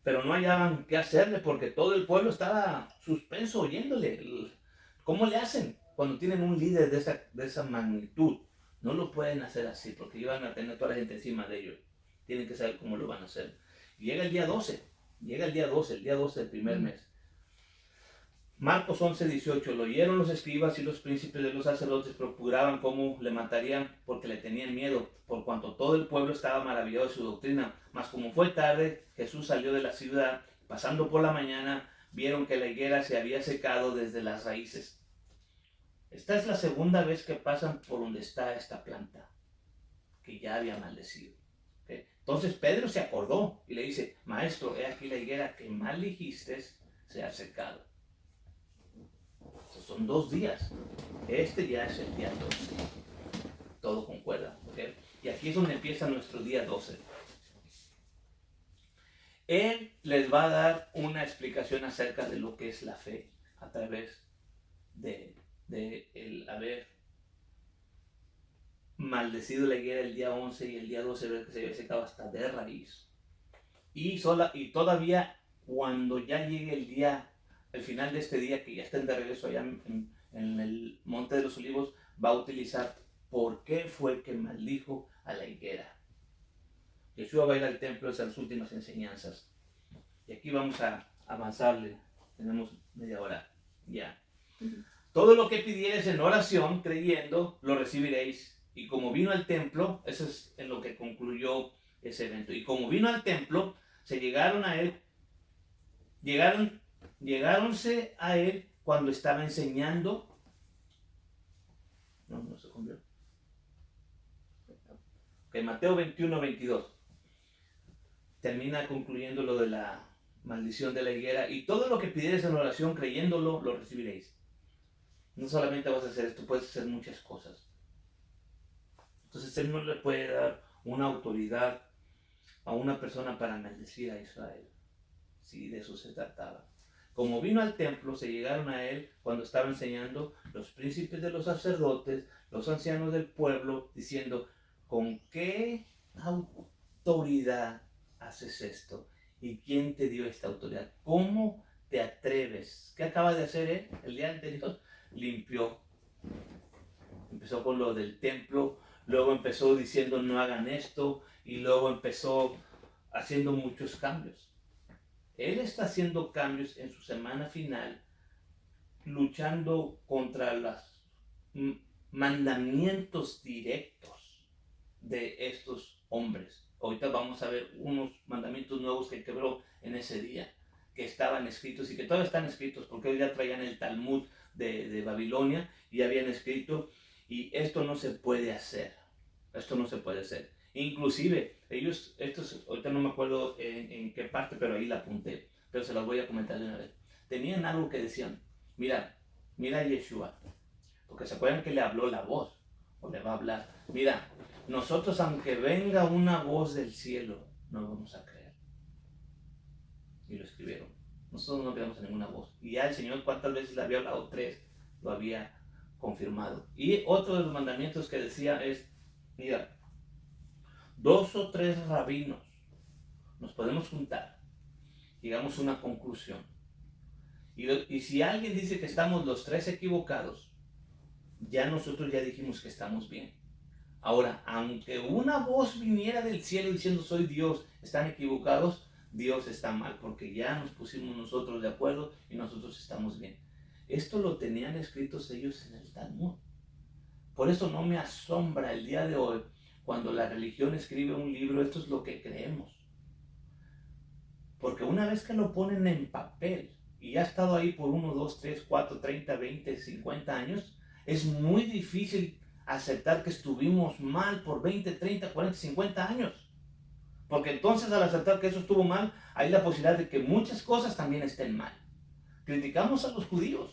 Pero no hallaban qué hacerle, porque todo el pueblo estaba suspenso oyéndole. ¿Cómo le hacen cuando tienen un líder de esa magnitud? No lo pueden hacer así, porque iban a tener toda la gente encima de ellos. Tienen que saber cómo lo van a hacer. Y llega el día 12, el día 12 del primer mes. Marcos 11:18. Lo oyeron los escribas y los príncipes de los sacerdotes, procuraban cómo le matarían, porque le tenían miedo, por cuanto todo el pueblo estaba maravillado de su doctrina. Mas como fue tarde, Jesús salió de la ciudad. Pasando por la mañana, vieron que la higuera se había secado desde las raíces. Esta es la segunda vez que pasan por donde está esta planta, que ya había maldecido. ¿Okay? Entonces Pedro se acordó y le dice: Maestro, he aquí la higuera que maldijiste se ha secado. Son 2 días. Este ya es el día 12. Todo concuerda. ¿Okay? Y aquí es donde empieza nuestro día 12. Él les va a dar una explicación acerca de lo que es la fe a través de el haber maldecido la higuera el día 11 y el día 12 ve que se había secado hasta de raíz. Y todavía cuando ya llegue el final de este día, que ya estén de regreso allá en el Monte de los Olivos, va a utilizar por qué fue que maldijo a la higuera. Yeshua va a ir al templo, esas las últimas enseñanzas. Y aquí vamos a avanzarle. Tenemos media hora ya. Todo lo que pidiereis en oración, creyendo, lo recibiréis. Y como vino al templo, eso es en lo que concluyó ese evento. Y como vino al templo, se llegaron a él, llegáronse a él cuando estaba enseñando. No se cumplió. Ok, Mateo 21-22. Termina concluyendo lo de la maldición de la higuera. Y todo lo que pidiereis en oración, creyéndolo, lo recibiréis. No solamente vas a hacer esto, puedes hacer muchas cosas. Entonces él no le puede dar una autoridad a una persona para maldecir a Israel. Sí, de eso se trataba. Como vino al templo, se llegaron a él cuando estaba enseñando los príncipes de los sacerdotes, los ancianos del pueblo, diciendo, ¿con qué autoridad haces esto? ¿Y quién te dio esta autoridad? ¿Cómo te atreves? ¿Qué acaba de hacer él el día anterior? Limpió. Empezó con lo del templo, luego empezó diciendo no hagan esto, y luego empezó haciendo muchos cambios. Él está haciendo cambios en su semana final, luchando contra los mandamientos directos de estos hombres. Ahorita vamos a ver unos mandamientos nuevos que quebró en ese día, que estaban escritos y que todavía están escritos, porque ellos ya traían el Talmud de Babilonia y habían escrito, y esto no se puede hacer. Esto no se puede hacer. Inclusive, ahorita no me acuerdo en qué parte, pero ahí la apunté, pero se las voy a comentar de una vez. Tenían algo que decían, mira Yeshua, porque se acuerdan que le habló la voz, o le va a hablar, mira, nosotros aunque venga una voz del cielo, no vamos a creer. Y lo escribieron. Nosotros no creemos en ninguna voz. Y ya el Señor, ¿cuántas veces le había hablado? 3, lo había confirmado. Y otro de los mandamientos que decía es, mira, 2 o 3 rabinos nos podemos juntar, llegamos a una conclusión. Y si alguien dice que estamos los 3 equivocados, ya nosotros ya dijimos que estamos bien. Ahora, aunque una voz viniera del cielo diciendo soy Dios, están equivocados, Dios está mal, porque ya nos pusimos nosotros de acuerdo y nosotros estamos bien. Esto lo tenían escritos ellos en el Talmud. Por eso no me asombra el día de hoy cuando la religión escribe un libro, esto es lo que creemos. Porque una vez que lo ponen en papel y ya ha estado ahí por 1, 2, 3, 4, 30, 20, 50 años, es muy difícil aceptar que estuvimos mal por 20, 30, 40, 50 años. Porque entonces al aceptar que eso estuvo mal, hay la posibilidad de que muchas cosas también estén mal. Criticamos a los judíos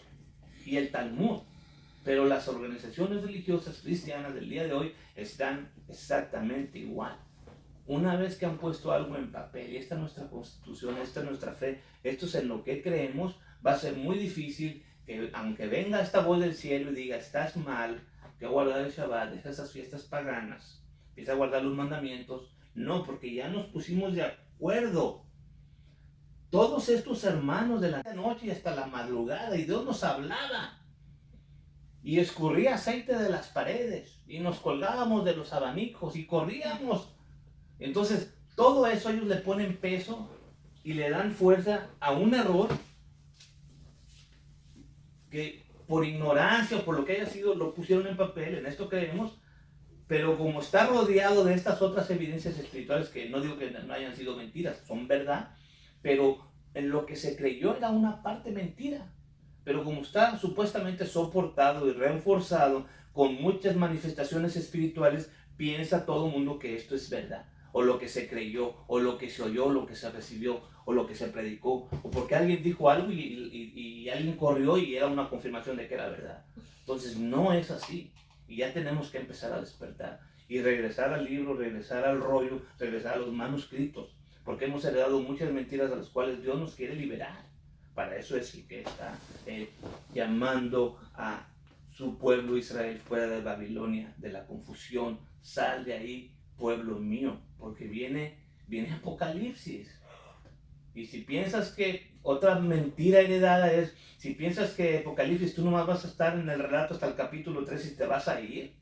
y el Talmud, pero las organizaciones religiosas cristianas del día de hoy están exactamente igual. Una vez que han puesto algo en papel, y esta es nuestra constitución, esta es nuestra fe, esto es en lo que creemos, va a ser muy difícil que aunque venga esta voz del cielo y diga estás mal, que guardar el Shabbat, deja esas fiestas paganas, empieza a guardar los mandamientos. No, porque ya nos pusimos de acuerdo. Todos estos hermanos de la noche y hasta la madrugada, y Dios nos hablaba. Y escurría aceite de las paredes, y nos colgábamos de los abanicos, y corríamos. Entonces, todo eso ellos le ponen peso y le dan fuerza a un error que por ignorancia o por lo que haya sido lo pusieron en papel, en esto creemos. Pero como está rodeado de estas otras evidencias espirituales, que no digo que no hayan sido mentiras, son verdad, pero en lo que se creyó era una parte mentira. Pero como está supuestamente soportado y reforzado con muchas manifestaciones espirituales, piensa todo el mundo que esto es verdad, o lo que se creyó, o lo que se oyó, o lo que se recibió, o lo que se predicó, o porque alguien dijo algo y alguien corrió y era una confirmación de que era verdad. Entonces no es así. Y ya tenemos que empezar a despertar y regresar al libro, regresar al rollo, regresar a los manuscritos, porque hemos heredado muchas mentiras a las cuales Dios nos quiere liberar. Para eso es el que está llamando a su pueblo Israel fuera de Babilonia, de la confusión. Sal de ahí, pueblo mío, porque viene Apocalipsis. Y si piensas que otra mentira heredada es, si piensas que Apocalipsis tú nomás vas a estar en el relato hasta el capítulo 3 y te vas a ir,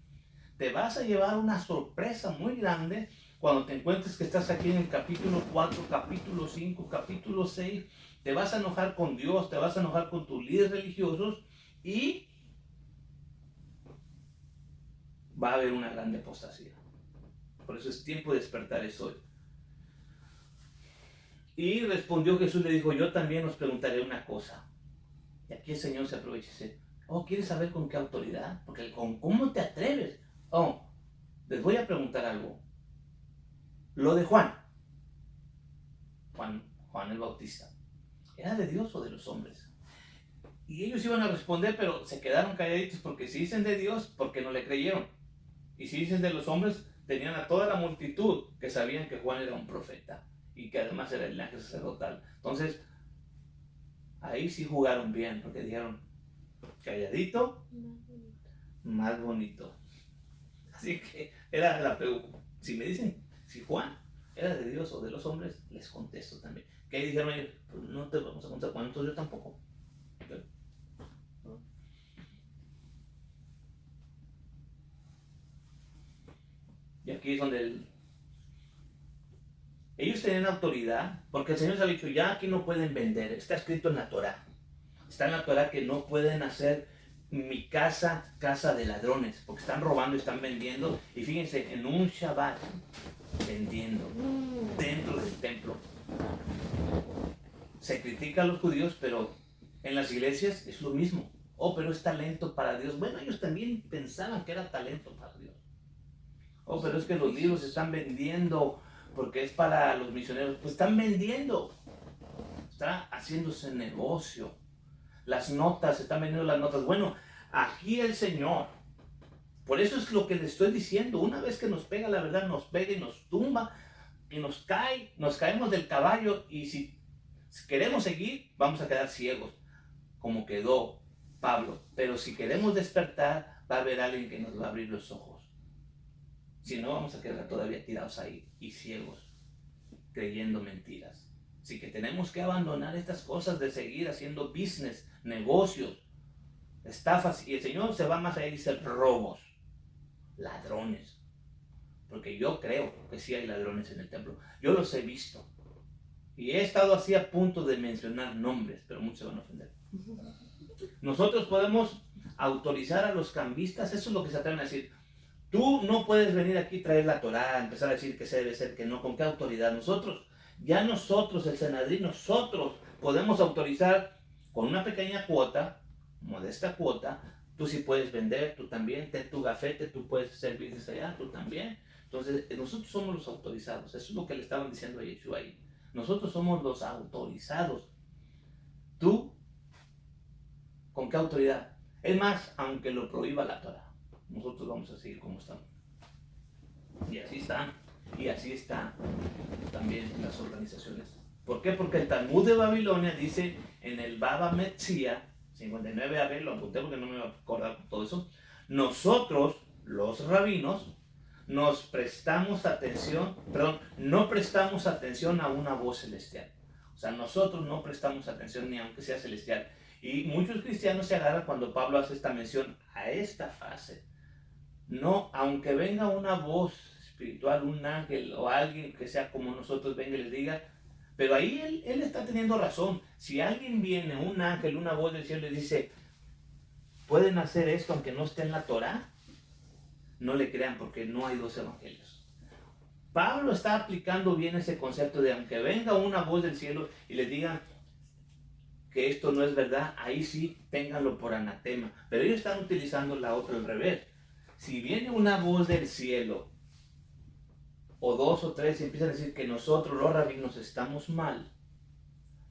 te vas a llevar una sorpresa muy grande cuando te encuentres que estás aquí en el capítulo 4, capítulo 5, capítulo 6. Te vas a enojar con Dios, te vas a enojar con tus líderes religiosos y va a haber una gran apostasía. Por eso es tiempo de despertar, es hoy. Y respondió Jesús, le dijo, yo también os preguntaré una cosa. Y aquí el Señor se aprovecha y dice, ¿quieres saber con qué autoridad? Porque ¿cómo te atreves? Les voy a preguntar algo. Lo de Juan el Bautista, ¿era de Dios o de los hombres? Y ellos iban a responder, pero se quedaron calladitos porque si dicen de Dios, ¿por qué no le creyeron? Y si dicen de los hombres, tenían a toda la multitud que sabían que Juan era un profeta y que además era el linaje sacerdotal. Entonces, ahí sí jugaron bien, porque dijeron, calladito, más bonito. Así que era la pregunta. Si me dicen, si Juan era de Dios o de los hombres, les contesto también. Que ahí dijeron ellos, pues no te vamos a contar Juan, entonces yo tampoco. Y aquí es donde ellos tenían autoridad, porque el Señor les ha dicho, ya aquí no pueden vender, está escrito en la Torah. Está en la Torah que no pueden hacer mi casa, casa de ladrones, porque están robando y están vendiendo. Y fíjense, en un Shabbat, vendiendo dentro del templo. Se critica a los judíos, pero en las iglesias es lo mismo. Pero es talento para Dios. Bueno, ellos también pensaban que era talento para Dios. Pero es que los libros se están vendiendo porque es para los misioneros. Pues están vendiendo. Está haciéndose negocio. Las notas, se están vendiendo las notas. Bueno, aquí el Señor, por eso es lo que le estoy diciendo. Una vez que nos pega la verdad, nos pega y nos tumba y nos caemos del caballo. Y si queremos seguir, vamos a quedar ciegos, como quedó Pablo. Pero si queremos despertar, va a haber alguien que nos va a abrir los ojos. Si no, vamos a quedar todavía tirados ahí y ciegos, creyendo mentiras. Así que tenemos que abandonar estas cosas de seguir haciendo business, negocios, estafas. Y el Señor se va más allá y dice robos, ladrones. Porque yo creo que sí hay ladrones en el templo. Yo los he visto. Y he estado así a punto de mencionar nombres, pero muchos se van a ofender. Nosotros podemos autorizar a los cambistas, eso es lo que se atreven a decir. Tú no puedes venir aquí y traer la Torá, empezar a decir que se debe ser, que no, ¿con qué autoridad? Nosotros, el Sanedrín, nosotros podemos autorizar con una pequeña cuota, modesta cuota. Tú sí puedes vender, tú también, ten tu gafete, tú puedes servir desde allá, tú también. Entonces, nosotros somos los autorizados, eso es lo que le estaban diciendo a Yeshua ahí. Nosotros somos los autorizados. ¿Tú con qué autoridad? Es más, aunque lo prohíba la Torá, nosotros vamos a seguir como estamos. Y así están. Y así están también las organizaciones. ¿Por qué? Porque el Talmud de Babilonia dice en el Baba Metzia 59a, lo apunté porque no me voy a acordar todo eso. Nosotros, los rabinos, no prestamos atención a una voz celestial. O sea, nosotros no prestamos atención ni aunque sea celestial. Y muchos cristianos se agarran cuando Pablo hace esta mención a esta frase. No, aunque venga una voz espiritual, un ángel o alguien que sea como nosotros venga y les diga, pero ahí él está teniendo razón. Si alguien viene, un ángel, una voz del cielo, le dice, ¿pueden hacer esto aunque no esté en la Torá? No le crean porque no hay dos evangelios. Pablo está aplicando bien ese concepto de aunque venga una voz del cielo y les diga que esto no es verdad, ahí sí ténganlo por anatema. Pero ellos están utilizando la otra al revés. Si viene una voz del cielo, o dos o tres, y empiezan a decir que nosotros los rabinos estamos mal,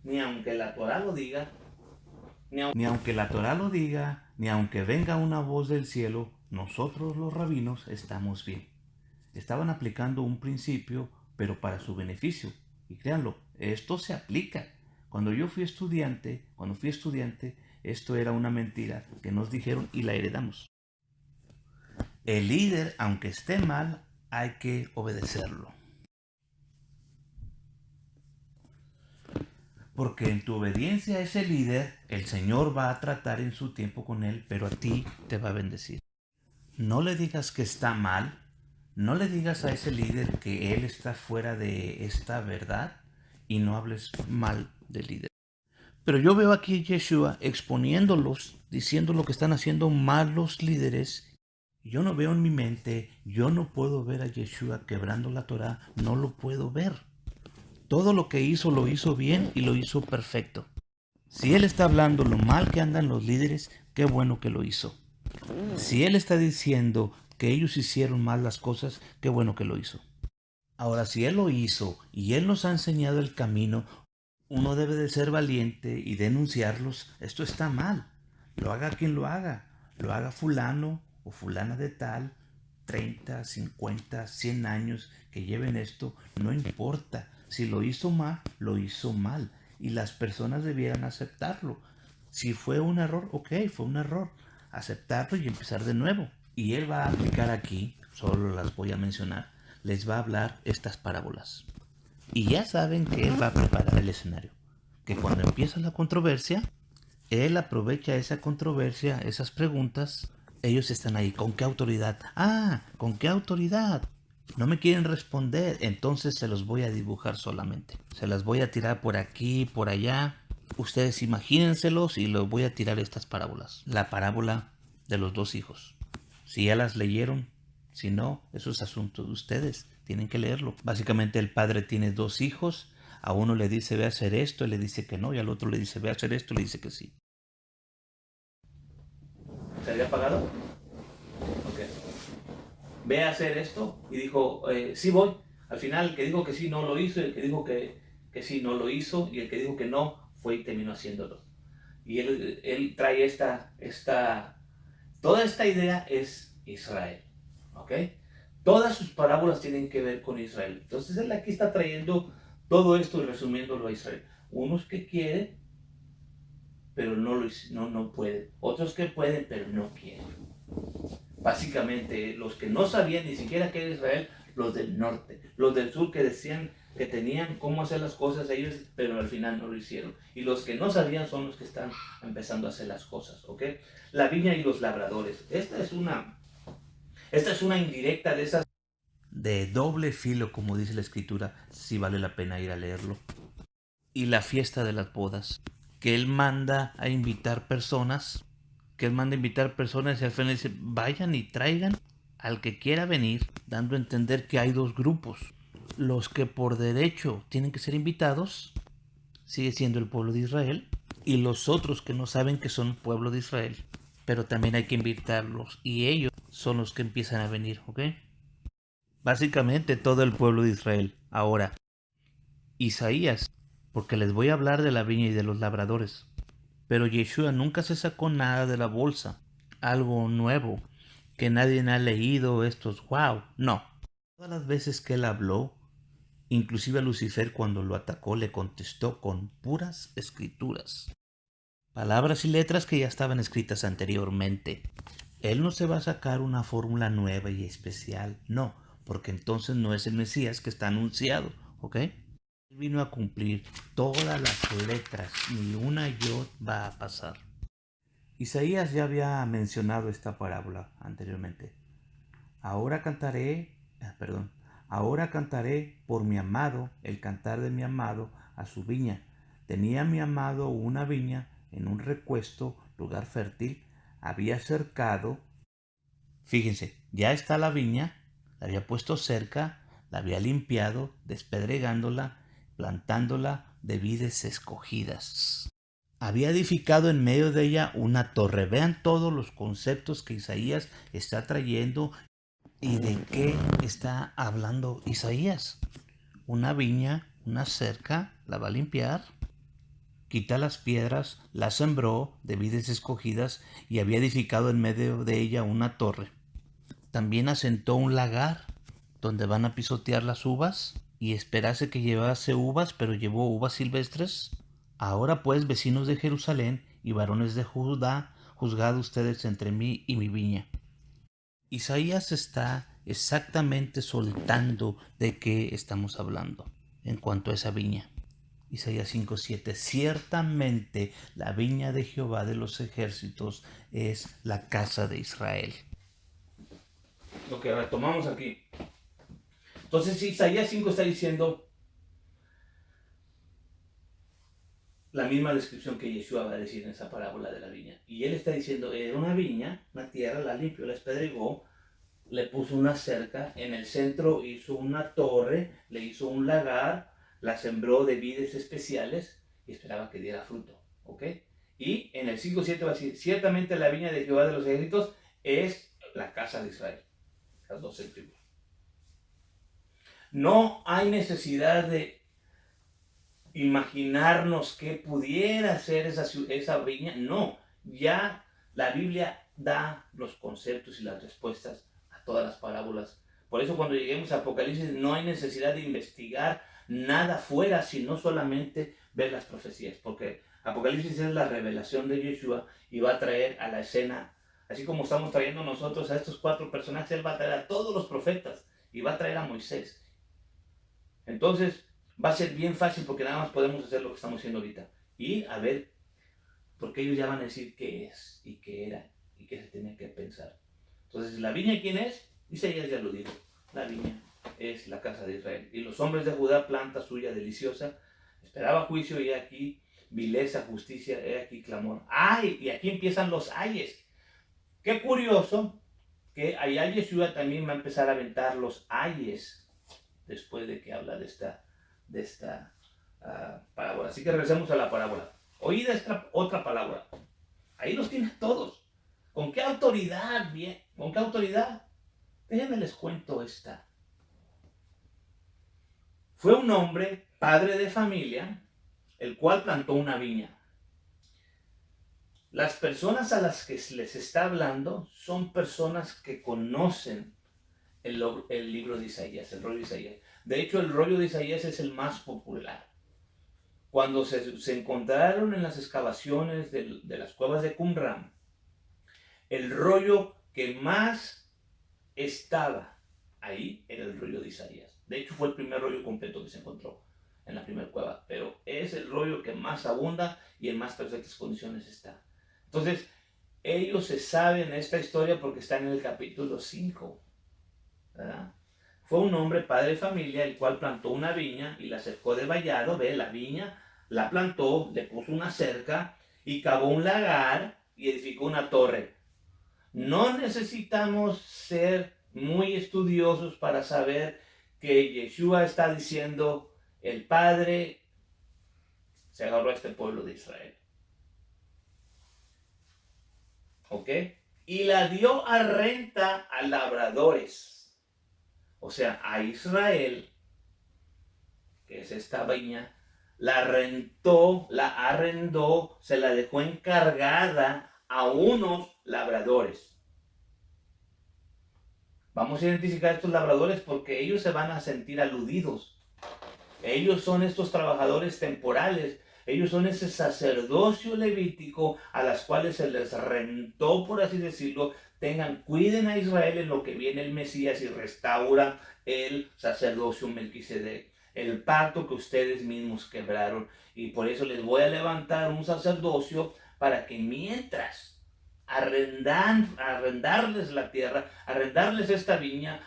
ni aunque la Torá lo diga, ni aunque venga una voz del cielo, nosotros los rabinos estamos bien. Estaban aplicando un principio, pero para su beneficio. Y créanlo, esto se aplica. Cuando fui estudiante, Esto era una mentira que nos dijeron y la heredamos. El líder, aunque esté mal, hay que obedecerlo. Porque en tu obediencia a ese líder, el Señor va a tratar en su tiempo con él, pero a ti te va a bendecir. No le digas que está mal, no le digas a ese líder que él está fuera de esta verdad y no hables mal del líder. Pero yo veo aquí a Yeshua exponiéndolos, diciendo lo que están haciendo mal los líderes. Yo no veo en mi mente, yo no puedo ver a Yeshua quebrando la Torá, no lo puedo ver. Todo lo que hizo lo hizo bien y lo hizo perfecto. Si él está hablando lo mal que andan los líderes, qué bueno que lo hizo. Si él está diciendo que ellos hicieron mal las cosas, qué bueno que lo hizo. Ahora, si él lo hizo y él nos ha enseñado el camino, uno debe de ser valiente y denunciarlos. Esto está mal. Lo haga quien lo haga fulano o fulana de tal, 30, 50, 100 años que lleven esto, no importa. Si lo hizo mal, lo hizo mal. Y las personas debieran aceptarlo. Si fue un error, ok, fue un error. Aceptarlo y empezar de nuevo. Y él va a aplicar aquí, solo las voy a mencionar, les va a hablar estas parábolas. Y ya saben que él va a preparar el escenario. Que cuando empieza la controversia, él aprovecha esa controversia, esas preguntas. Ellos están ahí. ¿Con qué autoridad? ¿Con qué autoridad? No me quieren responder, entonces se los voy a dibujar solamente. Se las voy a tirar por aquí, por allá. Ustedes imagínenselos y les voy a tirar estas parábolas. La parábola de los 2 hijos. Si ya las leyeron, si no, eso es asunto de ustedes. Tienen que leerlo. Básicamente el padre tiene 2 hijos. A uno le dice ve a hacer esto, y le dice que no. Y al otro le dice ve a hacer esto, y le dice que sí. ¿Se había apagado? Ok. Ve a hacer esto y dijo, sí voy. Al final el que dijo que sí no lo hizo, y el que dijo que sí no lo hizo, y el que dijo que no fue y terminó haciéndolo. Y él trae toda esta idea es Israel, ¿ok? Todas sus parábolas tienen que ver con Israel. Entonces él aquí está trayendo todo esto y resumiéndolo a Israel. Unos que quieren, pero no pueden. Otros que pueden, pero no quieren. Básicamente, los que no sabían ni siquiera que era Israel, los del norte. Los del sur que decían que tenían cómo hacer las cosas ellos, pero al final no lo hicieron. Y los que no sabían son los que están empezando a hacer las cosas, ¿ok? La viña y los labradores. Esta es una indirecta de esas de doble filo, como dice la escritura, si vale la pena ir a leerlo. Y la fiesta de las bodas, que él manda a invitar personas, y al final dice, vayan y traigan al que quiera venir, dando a entender que hay 2 grupos. Los que por derecho tienen que ser invitados, sigue siendo el pueblo de Israel, y los otros que no saben que son pueblo de Israel, pero también hay que invitarlos, y ellos son los que empiezan a venir, ¿ok? Básicamente todo el pueblo de Israel. Ahora, Isaías, porque les voy a hablar de la viña y de los labradores. Pero Yeshua nunca se sacó nada de la bolsa, algo nuevo, que nadie ha leído, estos wow, no. Todas las veces que él habló, inclusive a Lucifer cuando lo atacó le contestó con puras escrituras. Palabras y letras que ya estaban escritas anteriormente. Él no se va a sacar una fórmula nueva y especial, no, porque entonces no es el Mesías que está anunciado, ¿ok? Él vino a cumplir todas las letras, ni una yod va a pasar. Isaías ya había mencionado esta parábola anteriormente. Ahora cantaré por mi amado, el cantar de mi amado a su viña. Tenía mi amado una viña en un recuesto, lugar fértil, había cercado. Fíjense, ya está la viña, la había puesto cerca, la había limpiado, despedregándola, plantándola de vides escogidas. Había edificado en medio de ella una torre. Vean todos los conceptos que Isaías está trayendo y de qué está hablando Isaías. Una viña, una cerca, la va a limpiar, quita las piedras, la sembró de vides escogidas y había edificado en medio de ella una torre. También asentó un lagar donde van a pisotear las uvas y esperase que llevase uvas, pero llevó uvas silvestres. Ahora pues, vecinos de Jerusalén, y varones de Judá, juzgad ustedes entre mí y mi viña. Isaías está exactamente soltando de qué estamos hablando en cuanto a esa viña. Isaías 5:7. Ciertamente la viña de Jehová de los ejércitos es la casa de Israel. Lo que retomamos aquí. Entonces Isaías 5 está diciendo la misma descripción que Yeshua va a decir en esa parábola de la viña. Y él está diciendo, era una viña, una tierra, la limpió, la espedregó, le puso una cerca, en el centro hizo una torre, le hizo un lagar, la sembró de vides especiales y esperaba que diera fruto. ¿Ok? Y en el 5:7 va a decir, ciertamente la viña de Jehová de los ejércitos es la casa de Israel. Las 12 tribus. No hay necesidad de imaginarnos que pudiera ser esa viña. No, ya la Biblia da los conceptos y las respuestas a todas las parábolas. Por eso cuando lleguemos a Apocalipsis no hay necesidad de investigar nada fuera, sino solamente ver las profecías, porque Apocalipsis es la revelación de Yeshua y va a traer a la escena, así como estamos trayendo nosotros a estos 4 personajes, él va a traer a todos los profetas y va a traer a Moisés. Entonces va a ser bien fácil porque nada más podemos hacer lo que estamos haciendo ahorita y a ver, porque ellos ya van a decir qué es y qué era y qué se tenía que pensar. Entonces, ¿la viña quién es? Isaías ya lo dijo, la viña es la casa de Israel. Y los hombres de Judá, planta suya deliciosa, esperaba juicio y aquí vileza, justicia, he aquí clamor. ¡Ay! Y aquí empiezan los ayes. Qué curioso que allá Yeshua también va a empezar a aventar los ayes después de que habla de esta parábola. Así que regresemos a la parábola. Oída esta otra palabra. Ahí los tiene todos. ¿Con qué autoridad? Bien. ¿Con qué autoridad? Déjenme les cuento esta. Fue un hombre, padre de familia, el cual plantó una viña. Las personas a las que les está hablando son personas que conocen el libro de Isaías, el rollo de Isaías. De hecho, el rollo de Isaías es el más popular. Cuando se encontraron en las excavaciones de las cuevas de Qumran, el rollo que más estaba ahí era el rollo de Isaías. De hecho, fue el primer rollo completo que se encontró en la primera cueva, pero es el rollo que más abunda y en más perfectas condiciones está. Entonces, ellos se saben esta historia porque está en el capítulo 5, ¿verdad? Fue un hombre, padre de familia, el cual plantó una viña y la cercó de vallado. Ve, la viña la plantó, le puso una cerca y cavó un lagar y edificó una torre. No necesitamos ser muy estudiosos para saber que Yeshua está diciendo, el Padre se agarró a este pueblo de Israel. ¿Ok? Y la dio a renta a labradores. O sea, a Israel, que es esta viña, la rentó, la arrendó, se la dejó encargada a unos labradores. Vamos a identificar a estos labradores porque ellos se van a sentir aludidos. Ellos son estos trabajadores temporales. Ellos son ese sacerdocio levítico a las cuales se les rentó, por así decirlo. Cuiden a Israel en lo que viene el Mesías y restaura el sacerdocio Melquisedec, el pacto que ustedes mismos quebraron. Y por eso les voy a levantar un sacerdocio para que mientras arrendarles la tierra, arrendarles esta viña,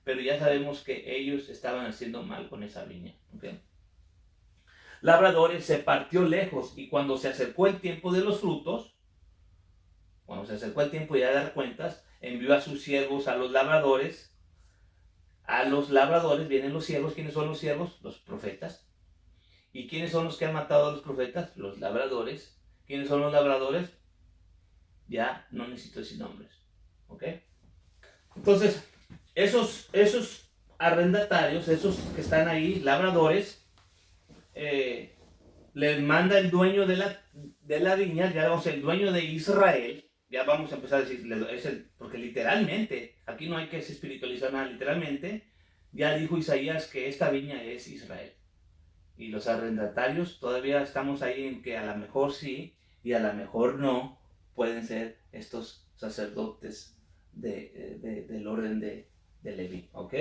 pero ya sabemos que ellos estaban haciendo mal con esa viña. ¿Okay? Labradores se partió lejos y cuando se acercó el tiempo de los frutos, cuando se acercó el tiempo ya de dar cuentas, envió a sus siervos, a los labradores. A los labradores vienen los siervos. ¿Quiénes son los siervos? Los profetas. ¿Y quiénes son los que han matado a los profetas? Los labradores. ¿Quiénes son los labradores? Ya no necesito decir nombres. ¿Ok? Entonces, esos arrendatarios, esos que están ahí, labradores, les manda el dueño de la viña, ya vamos, el dueño de Israel. Ya vamos a empezar a decir, porque literalmente, aquí no hay que espiritualizar nada, literalmente, ya dijo Isaías que esta viña es Israel. Y los arrendatarios, todavía estamos ahí en que a lo mejor sí, y a lo mejor no pueden ser estos sacerdotes del orden de Leví, ¿ok?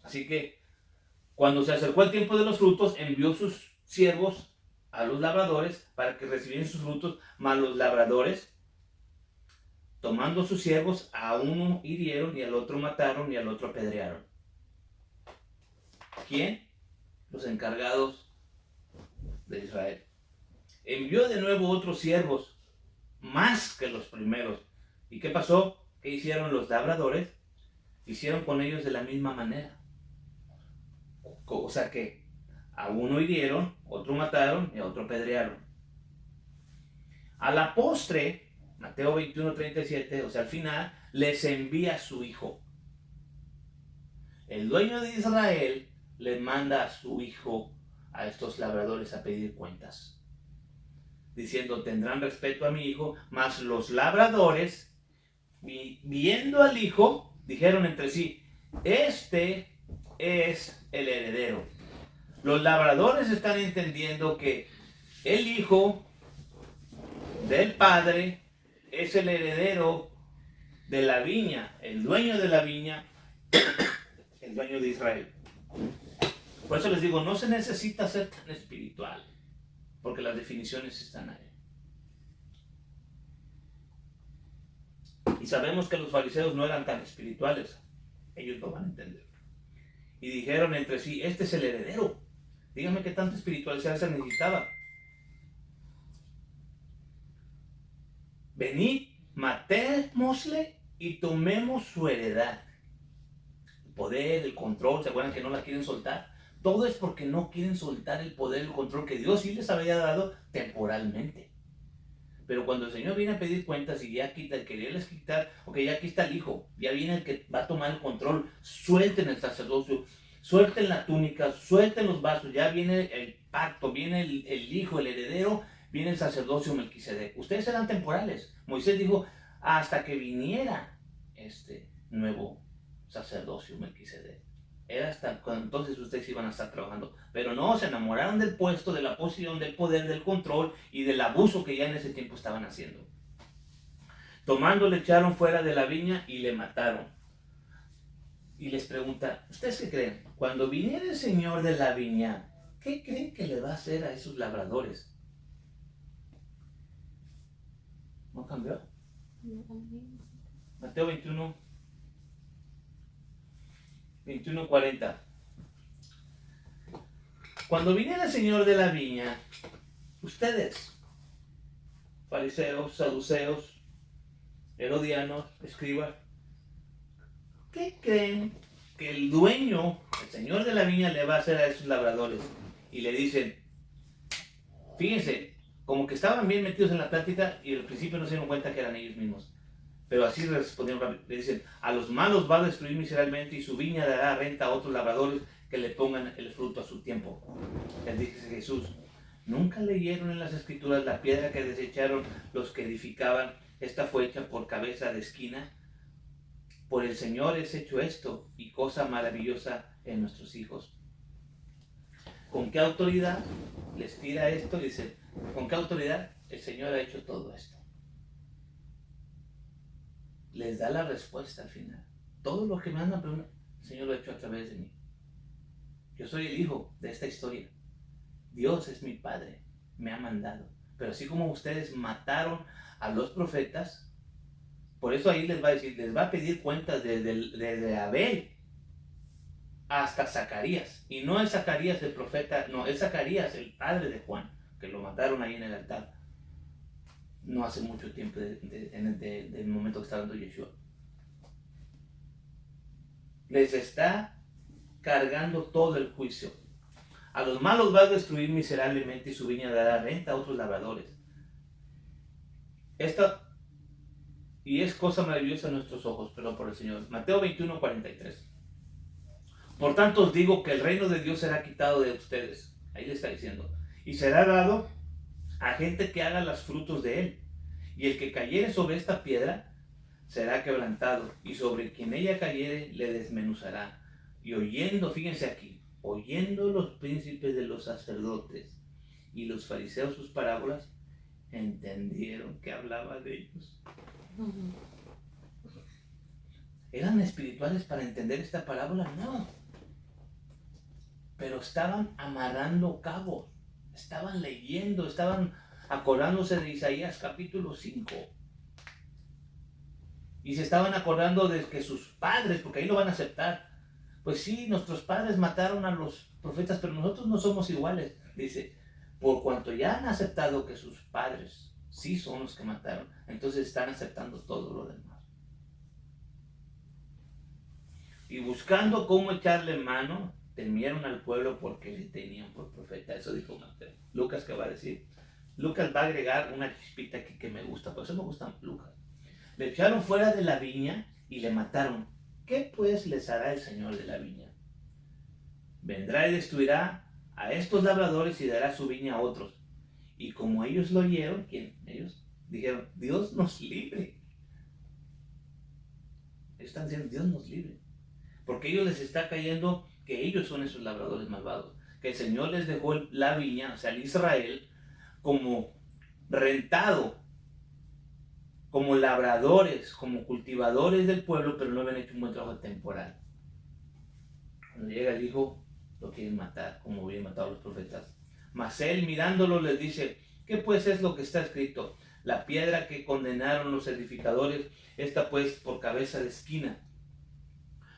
Así que cuando se acercó el tiempo de los frutos, envió sus siervos a los labradores para que recibieran sus frutos, mas los labradores, tomando sus siervos, a uno hirieron y al otro mataron y al otro apedrearon. ¿Quién? Los encargados de Israel. Envió de nuevo otros siervos, más que los primeros. ¿Y qué pasó? ¿Qué hicieron los labradores? Hicieron con ellos de la misma manera. O sea que a uno hirieron, otro mataron y a otro apedrearon. A la postre, Mateo 21:37, o sea, al final, les envía a su hijo. El dueño de Israel les manda a su hijo a estos labradores a pedir cuentas, diciendo: tendrán respeto a mi hijo. Mas los labradores, viendo al hijo, dijeron entre sí: este es el heredero. Los labradores están entendiendo que el hijo del padre es el heredero de la viña, el dueño de la viña, el dueño de Israel. Por eso les digo, no se necesita ser tan espiritual, porque las definiciones están ahí. Y sabemos que los fariseos no eran tan espirituales, ellos lo van a entender. Y dijeron entre sí: este es el heredero. Dígame qué tanta espiritualidad se necesitaba. Venid, matémosle y tomemos su heredad. El poder, el control, ¿se acuerdan que no la quieren soltar? Todo es porque no quieren soltar el poder, el control que Dios sí les había dado temporalmente. Pero cuando el Señor viene a pedir cuentas y ya quita el quererles quitar, ok, ya aquí está el hijo, ya viene el que va a tomar el control, suelten el sacerdocio, suelten la túnica, suelten los vasos, ya viene el pacto, viene el hijo, el heredero, viene el sacerdocio Melquisedec. Ustedes eran temporales. Moisés dijo: hasta que viniera este nuevo sacerdocio Melquisedec. Era hasta cuando entonces ustedes iban a estar trabajando. Pero no, se enamoraron del puesto, de la posición, del poder, del control y del abuso que ya en ese tiempo estaban haciendo. Tomando, le echaron fuera de la viña y le mataron. Y les pregunta: ¿ustedes qué creen? Cuando viniera el Señor de la viña, ¿qué creen que le va a hacer a esos labradores? ¿No cambió? Mateo 21:40. Cuando viniera el Señor de la viña, ustedes, fariseos, saduceos, herodianos, escribas, ¿qué creen que el dueño, el Señor de la viña, le va a hacer a esos labradores? Y le dicen, fíjense, como que estaban bien metidos en la plática y al principio no se dieron cuenta que eran ellos mismos. Pero así respondieron rápido. Le dicen: a los malos va a destruir miserablemente y su viña dará renta a otros labradores que le pongan el fruto a su tiempo. Les dice Jesús: ¿nunca leyeron en las escrituras la piedra que desecharon los que edificaban? Esta fue hecha por cabeza de esquina. Por el Señor es hecho esto, y cosa maravillosa en nuestros hijos. ¿Con qué autoridad les tira esto? Dice: ¿con qué autoridad el Señor ha hecho todo esto? Les da la respuesta al final. Todo lo que me andan preguntando, el Señor lo ha hecho a través de mí. Yo soy el hijo de esta historia. Dios es mi Padre, me ha mandado. Pero así como ustedes mataron a los profetas, por eso ahí les va a decir, les va a pedir cuentas desde Abel hasta Zacarías. Y no es Zacarías el profeta, no, es Zacarías el padre de Juan, que lo mataron ahí en el altar. No hace mucho tiempo del momento que está dando Yeshua. Les está cargando todo el juicio. A los malos va a destruir miserablemente y su viña dará renta a otros labradores. Y es cosa maravillosa en nuestros ojos, pero por el Señor. Mateo 21:43. Por tanto os digo que el reino de Dios será quitado de ustedes. Ahí le está diciendo. Y será dado a gente que haga los frutos de él. Y el que cayere sobre esta piedra será quebrantado, y sobre quien ella cayere le desmenuzará. Y oyendo, fíjense aquí, oyendo los príncipes de los sacerdotes y los fariseos sus parábolas, entendieron que hablaba de ellos. ¿Eran espirituales para entender esta parábola? No. Pero estaban amarrando cabos, estaban leyendo, estaban acordándose de Isaías capítulo 5. Y se estaban acordando de que sus padres, porque ahí lo van a aceptar, pues sí, nuestros padres mataron a los profetas, pero nosotros no somos iguales. Dice, por cuanto ya han aceptado que sus padres sí son los que mataron, entonces están aceptando todo lo demás. Y buscando cómo echarle mano, temieron al pueblo porque le tenían por profeta. Eso dijo Mateo. Lucas, ¿qué va a decir? Lucas va a agregar una chispita aquí que me gusta, por eso me gusta Lucas. Le echaron fuera de la viña y le mataron. ¿Qué pues les hará el Señor de la viña? Vendrá y destruirá a estos labradores y dará su viña a otros. Y como ellos lo oyeron, ¿quién? Ellos dijeron, Dios nos libre. Están diciendo, Dios nos libre. Porque ellos les está cayendo que ellos son esos labradores malvados. Que el Señor les dejó la viña, o sea, el Israel, como rentado, como labradores, como cultivadores del pueblo, pero no habían hecho un buen trabajo temporal. Cuando llega el hijo, lo quieren matar, como habían matado a los profetas. Mas él, mirándolo, les dice, ¿qué pues es lo que está escrito? La piedra que condenaron los edificadores, esta pues por cabeza de esquina.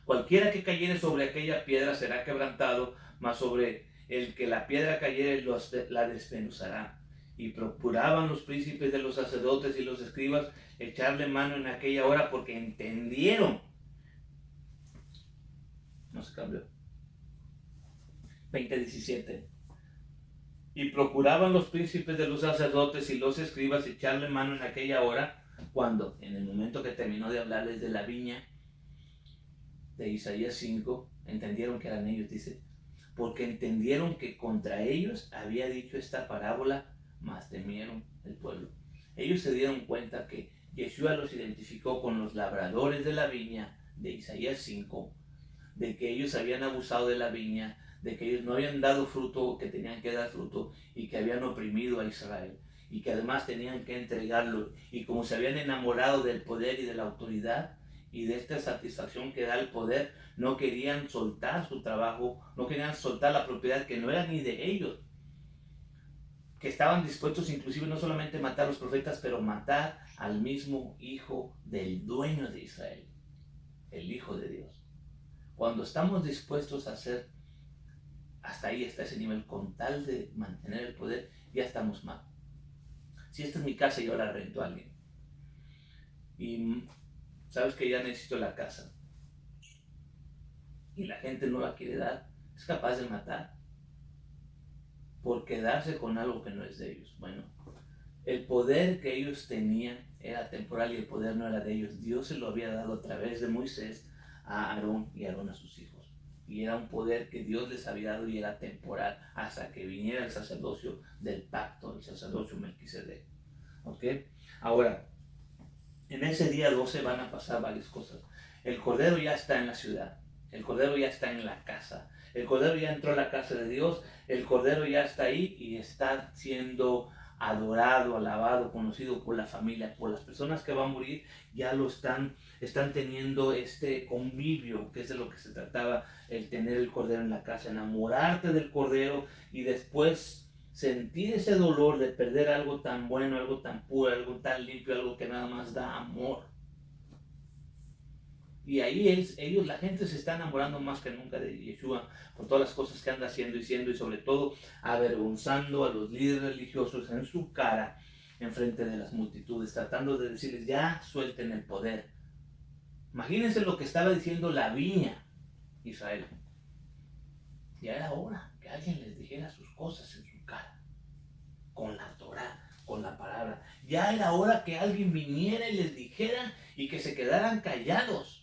Cualquiera que cayere sobre aquella piedra será quebrantado, mas sobre el que la piedra cayere la desmenuzará. Y procuraban los príncipes de los sacerdotes y los escribas echarle mano en aquella hora porque entendieron. No se cambió. 20:17. Y procuraban los príncipes de los sacerdotes y los escribas echarle mano en aquella hora, cuando, en el momento que terminó de hablarles de la viña, de Isaías 5, entendieron que eran ellos, dice, porque entendieron que contra ellos había dicho esta parábola, mas temieron el pueblo. Ellos se dieron cuenta que Yeshua los identificó con los labradores de la viña de Isaías 5, de que ellos habían abusado de la viña, de que ellos no habían dado fruto que tenían que dar fruto y que habían oprimido a Israel y que además tenían que entregarlo, y como se habían enamorado del poder y de la autoridad y de esta satisfacción que da el poder, no querían soltar su trabajo, no querían soltar la propiedad que no era ni de ellos, que estaban dispuestos inclusive no solamente a matar a los profetas, pero matar al mismo hijo del dueño de Israel, el Hijo de Dios. Cuando estamos dispuestos a hacer hasta ahí, hasta ese nivel, con tal de mantener el poder, ya estamos mal. Si esta es mi casa, yo la rento a alguien y sabes que ya necesito la casa y la gente no la quiere dar, es capaz de matar por quedarse con algo que no es de ellos. Bueno, el poder que ellos tenían era temporal y el poder no era de ellos. Dios se lo había dado a través de Moisés a Aarón y Aarón a sus hijos. Y era un poder que Dios les había dado y era temporal hasta que viniera el sacerdocio del pacto, el sacerdocio Melquisedec. ¿Ok? Ahora, en ese día 12 van a pasar varias cosas. El Cordero ya está en la ciudad. El Cordero ya está en la casa. El Cordero ya entró a la casa de Dios. El Cordero ya está ahí y está siendo adorado, alabado, conocido por la familia, por las personas que van a morir. Ya lo están teniendo este convivio, que es de lo que se trataba, el tener el Cordero en la casa, enamorarte del Cordero y después sentir ese dolor de perder algo tan bueno, algo tan puro, algo tan limpio, algo que nada más da amor. Y ahí la gente se está enamorando más que nunca de Yeshua por todas las cosas que anda haciendo y siendo, y sobre todo avergonzando a los líderes religiosos en su cara, en frente de las multitudes, tratando de decirles, ya suelten el poder. Imagínense lo que estaba diciendo la viña, Israel. Ya era hora que alguien les dijera sus cosas en su cara, con la Torá, con la palabra. Ya era hora que alguien viniera y les dijera y que se quedaran callados.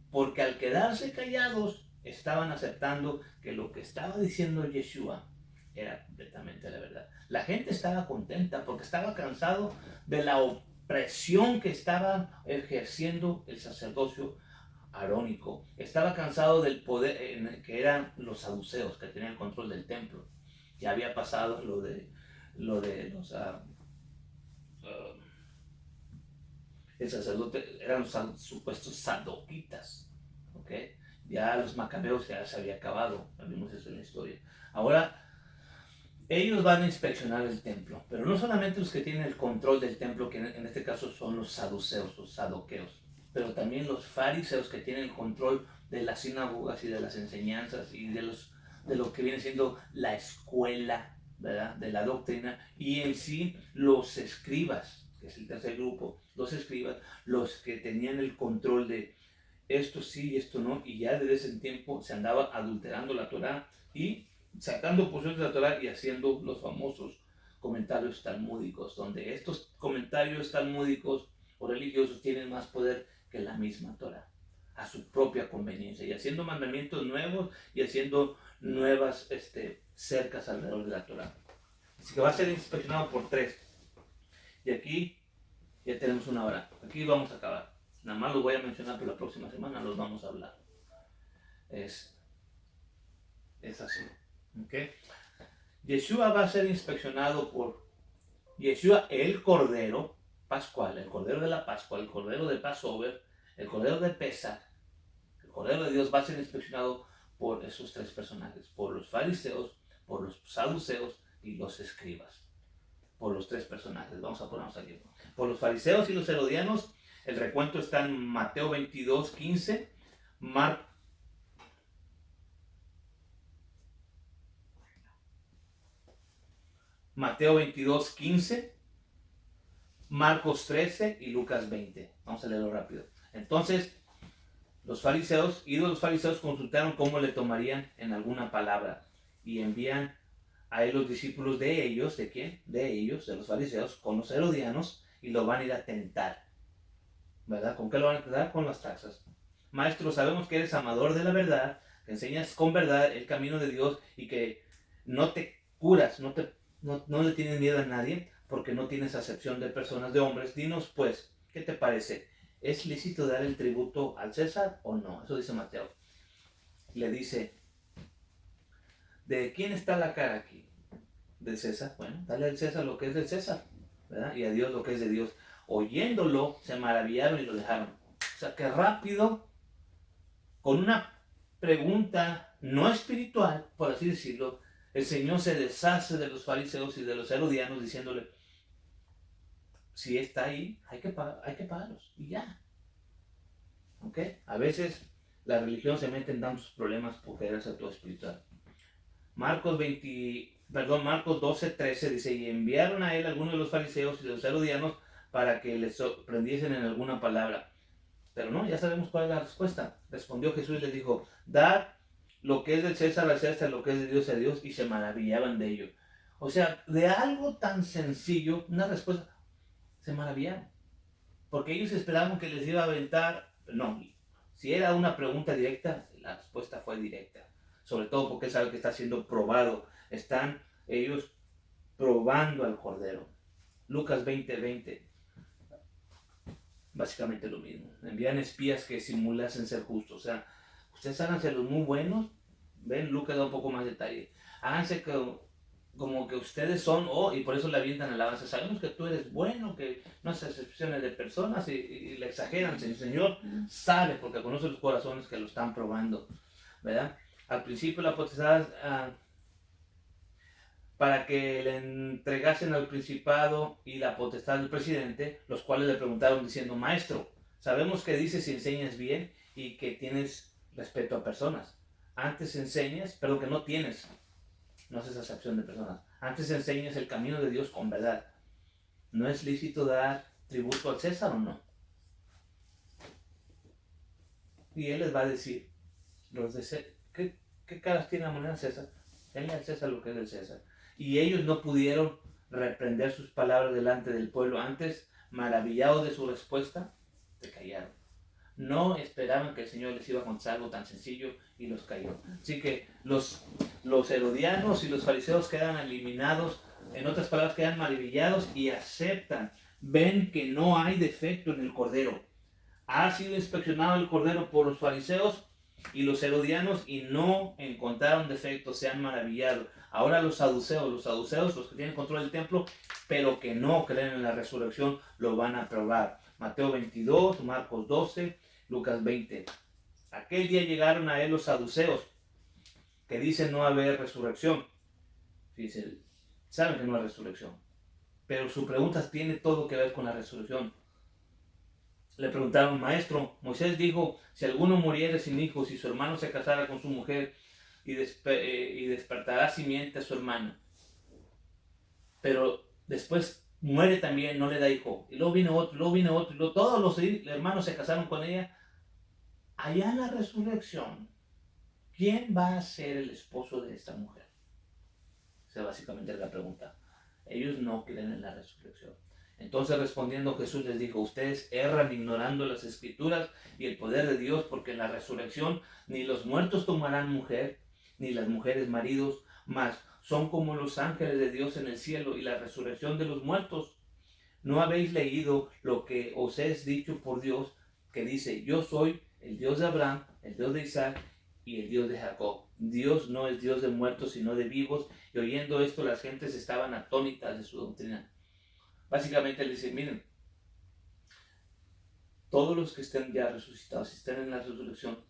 Porque al quedarse callados, estaban aceptando que lo que estaba diciendo Yeshua era completamente la verdad. La gente estaba contenta porque estaba cansado de la opresión que estaba ejerciendo el sacerdocio arónico. Estaba cansado del poder que eran los saduceos, que tenían el control del templo. Ya había pasado lo de los el sacerdote, eran los supuestos sadoquitas, ¿ok? Ya los macabeos ya se había acabado, vimos eso en la historia. Ahora ellos van a inspeccionar el templo, pero no solamente los que tienen el control del templo, que en este caso son los saduceos, los sadoqueos, pero también los fariseos, que tienen el control de las sinagogas y de las enseñanzas y de lo que viene siendo la escuela, ¿verdad?, de la doctrina, y en sí los escribas, que es el tercer grupo, los escribas, los que tenían el control de esto sí y esto no, y ya desde ese tiempo se andaba adulterando la Torá y sacando porciones de la Torá y haciendo los famosos comentarios talmúdicos, donde estos comentarios talmúdicos o religiosos tienen más poder que la misma Torá, a su propia conveniencia, y haciendo mandamientos nuevos y haciendo nuevas cercas alrededor de la Torá. Así que va a ser inspeccionado por 3. Y aquí ya tenemos 1 hora. Aquí vamos a acabar. Nada más los voy a mencionar, pero la próxima semana los vamos a hablar. Es así. ¿Okay? Yeshua va a ser inspeccionado por Yeshua, el Cordero Pascual, el Cordero de la Pascua, el Cordero de Passover, el Cordero de Pesach. El Cordero de Dios va a ser inspeccionado por esos 3 personajes, por los fariseos, por los saduceos y los escribas. Por los 3 personajes, vamos a ponernos aquí. Por los fariseos y los herodianos, el recuento está en Mateo 22, 15, Mateo 22, 15, Marcos 13 y Lucas 20. Vamos a leerlo rápido. Entonces, los fariseos consultaron cómo le tomarían en alguna palabra y envían a él los discípulos de ellos. ¿De quién? De ellos, de los fariseos, con los herodianos, y lo van a ir a tentar. ¿Verdad? ¿Con qué lo van a tentar? Con las taxas. Maestro, sabemos que eres amador de la verdad, que enseñas con verdad el camino de Dios y que no te curas, no le tienes miedo a nadie, porque no tienes acepción de personas, de hombres. Dinos pues, ¿qué te parece? ¿Es lícito dar el tributo al César o no? Eso dice Mateo. Le dice, ¿de quién está la cara aquí? ¿De César? Bueno, dale al César lo que es del César, ¿verdad? Y a Dios lo que es de Dios. Oyéndolo, se maravillaron y lo dejaron. O sea, que rápido, con una pregunta no espiritual, por así decirlo, el Señor se deshace de los fariseos y de los herodianos, diciéndole, si está ahí, hay que pagarlos, y ya. ¿Ok? A veces la religión se mete en tantos problemas por querer ser todo espiritual. Marcos 12, 13 dice, y enviaron a él algunos de los fariseos y de los herodianos para que les sorprendiesen en alguna palabra. Pero no, ya sabemos cuál es la respuesta. Respondió Jesús y les dijo, dad lo que es del César al César, lo que es de Dios a Dios, y se maravillaban de ello. O sea, de algo tan sencillo, una respuesta, se maravillaron. Porque ellos esperaban que les iba a aventar, no, si era una pregunta directa, la respuesta fue directa. Sobre todo porque es algo que está siendo probado. Están ellos probando al Cordero. Lucas 20:20. Básicamente lo mismo. Envían espías que simulasen ser justos. O sea, ustedes háganse los muy buenos. Ven, Lucas da un poco más de detalle. Háganse como que ustedes son, y por eso le avientan alabanza. Sabemos que tú eres bueno, que no haces excepciones de personas y le exageran. El Señor sabe, porque conoce los corazones que lo están probando, ¿verdad? Al principio la potestad para que le entregasen al principado y la potestad del presidente, los cuales le preguntaron diciendo, maestro, sabemos que dices y enseñas bien y que tienes respeto a personas. Antes enseñas, pero que no haces acepción de personas. Antes enseñas el camino de Dios con verdad. ¿No es lícito dar tributo al César o no? Y él les va a decir, ¿qué caras tiene la moneda César? Denle al César lo que es del César. Y ellos no pudieron reprender sus palabras delante del pueblo. Antes, maravillados de su respuesta, se callaron. No esperaban que el Señor les iba a contar algo tan sencillo y los cayó. Así que los herodianos y los fariseos quedan eliminados, en otras palabras, quedan maravillados y aceptan, ven que no hay defecto en el Cordero. Ha sido inspeccionado el cordero por los fariseos y los herodianos y no encontraron defecto, se han maravillado. Ahora los saduceos, los que tienen control del templo, pero que no creen en la resurrección, lo van a probar. Mateo 22, Marcos 12, Lucas 20. Aquel día llegaron a él los saduceos, que dicen no haber resurrección. Dicen, saben que no hay resurrección, pero su pregunta tiene todo que ver con la resurrección. Le preguntaron, maestro, Moisés dijo, si alguno muriere sin hijos y su hermano se casara con su mujer y despertará simiente a su hermano, pero después muere también, no le da hijo, y luego vino otro, y luego todos los hermanos se casaron con ella. Allá en la resurrección, ¿quién va a ser el esposo de esta mujer? Esa básicamente es la pregunta. Ellos no creen en la resurrección. Entonces respondiendo Jesús les dijo, ustedes erran ignorando las escrituras y el poder de Dios, porque en la resurrección ni los muertos tomarán mujer, ni las mujeres maridos, mas son como los ángeles de Dios en el cielo y la resurrección de los muertos. ¿No habéis leído lo que os es dicho por Dios, que dice, yo soy el Dios de Abraham, el Dios de Isaac y el Dios de Jacob? Dios no es Dios de muertos, sino de vivos. Y oyendo esto, las gentes estaban atónitas de su doctrina. Básicamente le dice, miren, todos los que estén ya resucitados, si estén en la resurrección,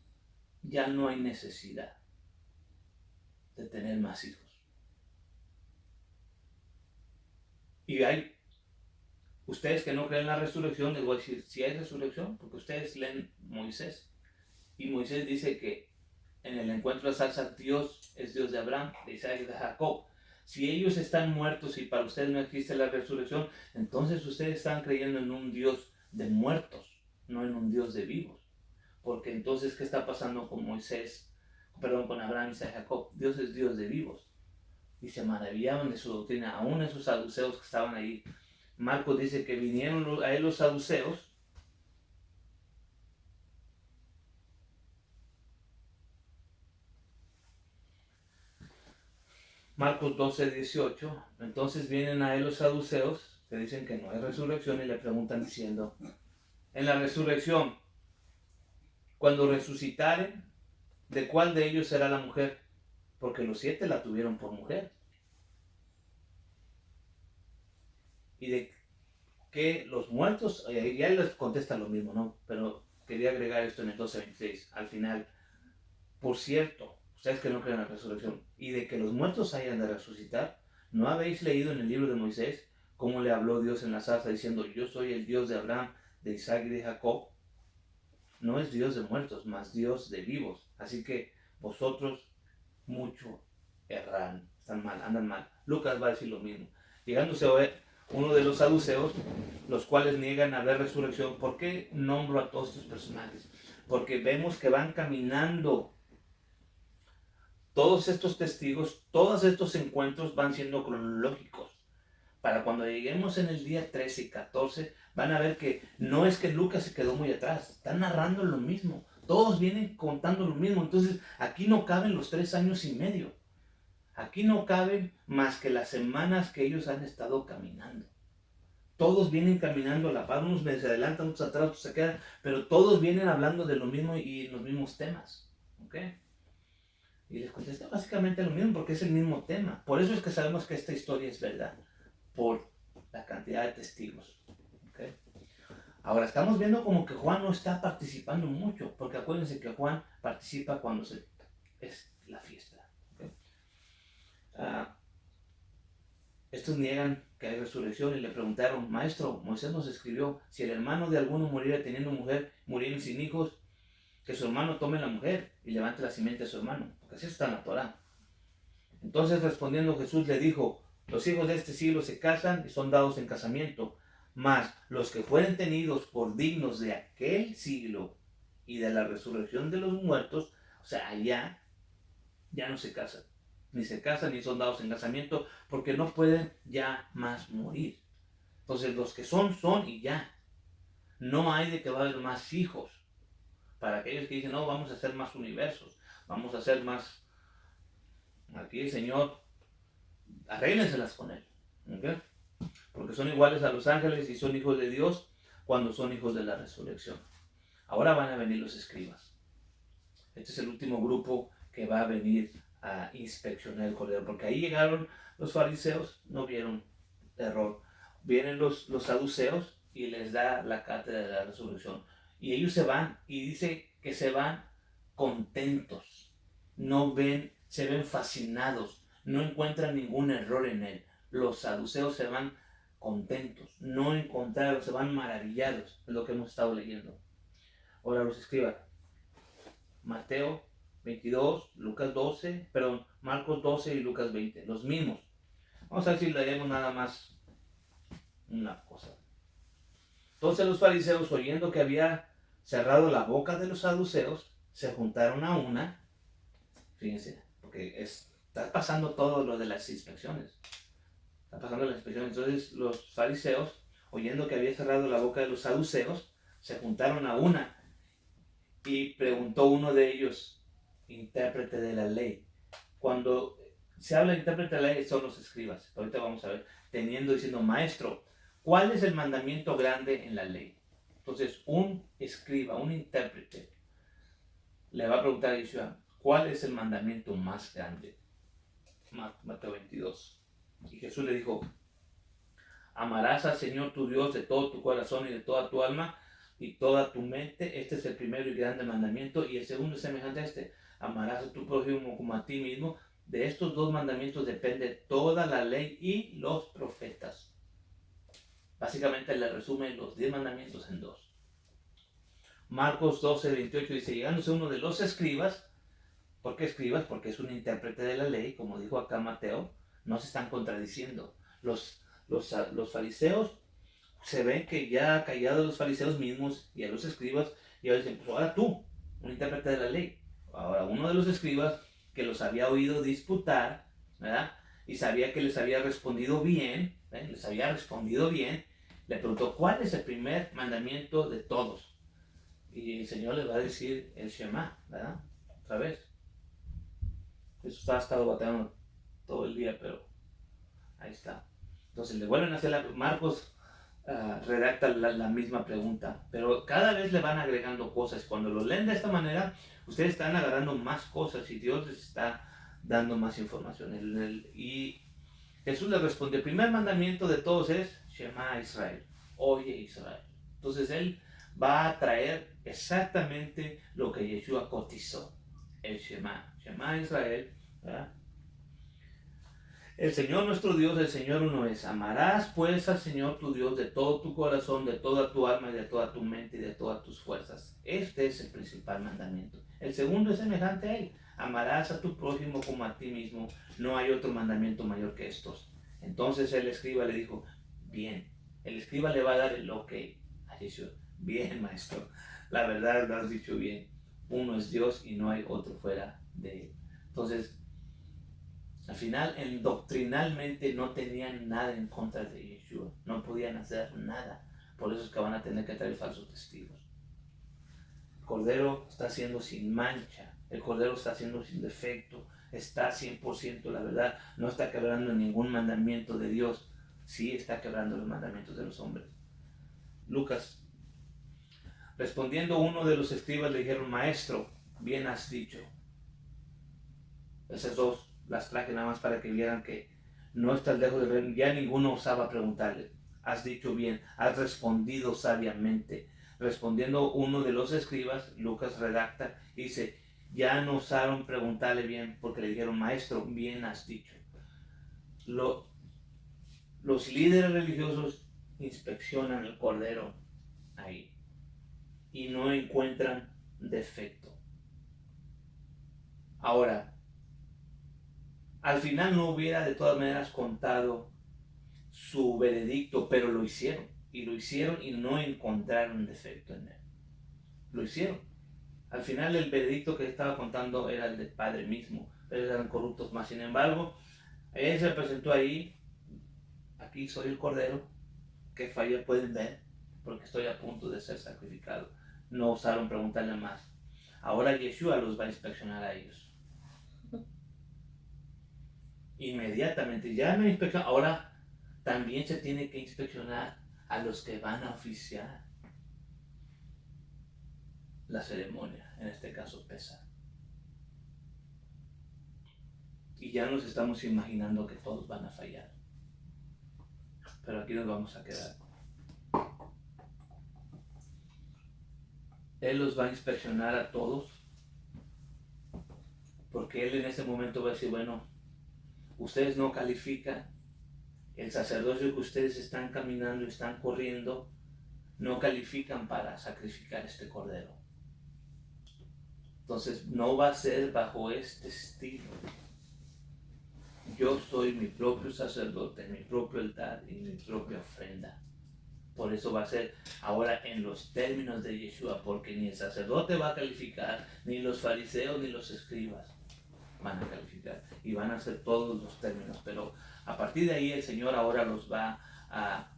ya no hay necesidad de tener más hijos. Y hay, ustedes que no creen en la resurrección, les voy a decir, si hay resurrección, porque ustedes leen Moisés. Y Moisés dice que en el encuentro de salsa, Dios es Dios de Abraham, de Isaac y de Jacob. Si ellos están muertos y para ustedes no existe la resurrección, entonces ustedes están creyendo en un Dios de muertos, no en un Dios de vivos. Porque entonces, ¿qué está pasando con con Abraham, Isaac y Jacob? Dios es Dios de vivos. Y se maravillaban de su doctrina, aún esos saduceos que estaban ahí. Marcos dice que vinieron a él los saduceos, Marcos 12, 18, entonces vienen a él los saduceos, que dicen que no hay resurrección, y le preguntan diciendo, en la resurrección, cuando resucitaren, ¿de cuál de ellos será la mujer? Porque los 7 la tuvieron por mujer. Y de que los muertos, y él les contesta lo mismo, ¿no? Pero quería agregar esto en el 12:26, al final, por cierto, ustedes que no creen en la resurrección, y de que los muertos hayan de resucitar, ¿no habéis leído en el libro de Moisés cómo le habló Dios en la zarza diciendo, yo soy el Dios de Abraham, de Isaac y de Jacob? No es Dios de muertos, mas Dios de vivos. Así que vosotros mucho erran, están mal, andan mal. Lucas va a decir lo mismo. Llegándose a ver uno de los saduceos, los cuales niegan haber resurrección. ¿Por qué nombro a todos estos personajes? Porque vemos que van caminando. Todos estos testigos, todos estos encuentros van siendo cronológicos. Para cuando lleguemos en el día 13 y 14, van a ver que no es que Lucas se quedó muy atrás, están narrando lo mismo. Todos vienen contando lo mismo. Entonces, aquí no caben los 3 años y medio. Aquí no caben más que las semanas que ellos han estado caminando. Todos vienen caminando a la par, unos se adelantan, otros atrás, otros se quedan, pero todos vienen hablando de lo mismo y los mismos temas. ¿Ok? Y les contesta básicamente lo mismo porque es el mismo tema. Por eso es que sabemos que esta historia es verdad, por la cantidad de testigos. ¿Okay? Ahora estamos viendo como que Juan no está participando mucho, porque acuérdense que Juan participa cuando es la fiesta. ¿Okay? Estos niegan que hay resurrección y le preguntaron, maestro, Moisés nos escribió, si el hermano de alguno muriera teniendo mujer, muriera sin hijos, que su hermano tome la mujer y levante la simiente de su hermano, porque así está en la Torá. Entonces respondiendo Jesús le dijo, los hijos de este siglo se casan y son dados en casamiento, mas los que fueren tenidos por dignos de aquel siglo y de la resurrección de los muertos, o sea, allá ya no se casan, ni son dados en casamiento, porque no pueden ya más morir. Entonces los que son y ya. No hay de que va a haber más hijos. Para aquellos que dicen, no, vamos a hacer más universos, vamos a hacer más. Aquí el Señor, arréglenselas con Él. ¿Okay? Porque son iguales a los ángeles y son hijos de Dios cuando son hijos de la resurrección. Ahora van a venir los escribas. Este es el último grupo que va a venir a inspeccionar el cordero, porque ahí llegaron los fariseos, no vieron error. Vienen los saduceos y les da la cátedra de la resurrección. Y ellos se van, y dice que se van contentos. Se ven fascinados, no encuentran ningún error en él. Los saduceos se van contentos, no encontraron, se van maravillados, es lo que hemos estado leyendo. Ahora los escribas. Mateo 22, Marcos 12 y Lucas 20, los mismos. Vamos a ver si leemos nada más una cosa. Entonces los fariseos, oyendo que había cerrado la boca de los saduceos, se juntaron a una. Fíjense, porque está pasando todo lo de las inspecciones. Está pasando las inspecciones. Entonces los fariseos, oyendo que había cerrado la boca de los saduceos, se juntaron a una. Y preguntó uno de ellos, intérprete de la ley. Cuando se habla de intérprete de la ley, son los escribas. Ahorita vamos a ver, diciendo, maestro, ¿cuál es el mandamiento grande en la ley? Entonces, un escriba, un intérprete, le va a preguntar a Yeshua, ¿cuál es el mandamiento más grande? Mateo 22. Y Jesús le dijo, amarás al Señor tu Dios de todo tu corazón y de toda tu alma y toda tu mente. Este es el primero y grande mandamiento. Y el segundo es semejante a este, amarás a tu prójimo como a ti mismo. De estos dos mandamientos depende toda la ley y los profetas. Básicamente le resumen los 10 mandamientos en dos. Marcos 12, 28 dice, llegándose uno de los escribas. ¿Por qué escribas? Porque es un intérprete de la ley, como dijo acá Mateo. No se están contradiciendo. Los fariseos se ven que ya ha callado a los fariseos mismos y a los escribas, y ahora dicen, pues ahora tú, un intérprete de la ley. Ahora uno de los escribas que los había oído disputar, ¿verdad? Y sabía que les había respondido bien, le preguntó, ¿cuál es el primer mandamiento de todos? Y el Señor les va a decir el Shema, ¿verdad? Otra vez. Eso ha estado batallando todo el día, pero ahí está. Entonces le vuelven a hacer Marcos redacta la misma pregunta, pero cada vez le van agregando cosas. Cuando lo leen de esta manera, ustedes están agarrando más cosas y Dios les está dando más información. Y Jesús le responde, el primer mandamiento de todos es Shema Israel, oye Israel. Entonces él va a traer exactamente lo que Yeshua cotizó, el Shema Israel, ¿verdad? El Señor nuestro Dios, el Señor uno es. Amarás pues al Señor tu Dios de todo tu corazón, de toda tu alma y de toda tu mente y de todas tus fuerzas. Este es el principal mandamiento. El segundo es semejante a él. Amarás a tu prójimo como a ti mismo. No hay otro mandamiento mayor que estos. Entonces el escriba le dijo, bien. El escriba le va a dar el ok a Jesús. Bien, maestro. La verdad lo has dicho bien. Uno es Dios y no hay otro fuera de él. Entonces, al final, doctrinalmente no tenían nada en contra de Yeshua. No podían hacer nada. Por eso es que van a tener que traer falsos testigos. El Cordero está siendo sin mancha. El Cordero está siendo sin defecto. Está 100% la verdad. No está quebrando ningún mandamiento de Dios. Sí está quebrando los mandamientos de los hombres. Lucas. Respondiendo uno de los escribas le dijeron, maestro, bien has dicho. Esas dos las traje nada más para que vieran que no estás lejos del reino. Ya ninguno osaba preguntarle. Has dicho bien, has respondido sabiamente. Respondiendo uno de los escribas, Lucas redacta, dice, ya no osaron preguntarle bien porque le dijeron, maestro, bien has dicho. Los líderes religiosos inspeccionan el cordero ahí y no encuentran defecto. Ahora, al final no hubiera de todas maneras contado su veredicto, pero lo hicieron. Y lo hicieron y no encontraron defecto en él. Lo hicieron. Al final el veredicto que estaba contando era el del Padre mismo. Ellos eran corruptos más. Sin embargo, él se presentó ahí. Aquí soy el Cordero. Que falla pueden ver. Porque estoy a punto de ser sacrificado. No osaron preguntarle más. Ahora Yeshua los va a inspeccionar a ellos. Inmediatamente, ya me inspeccionó. Ahora también se tiene que inspeccionar a los que van a oficiar. la ceremonia, en este caso Pesaj. Y ya nos estamos imaginando que todos van a fallar. Pero aquí nos vamos a quedar. Él los va a inspeccionar a todos, porque Él en ese momento va a decir, bueno, ustedes no califican, el sacerdocio que ustedes están caminando y están corriendo, no califican para sacrificar este cordero. Entonces no va a ser bajo este estilo. Yo soy mi propio sacerdote, mi propio altar y mi propia ofrenda. Por eso va a ser ahora en los términos de Yeshua, porque ni el sacerdote va a calificar, ni los fariseos, ni los escribas van a calificar. Y van a ser todos los términos. Pero a partir de ahí el Señor ahora los va a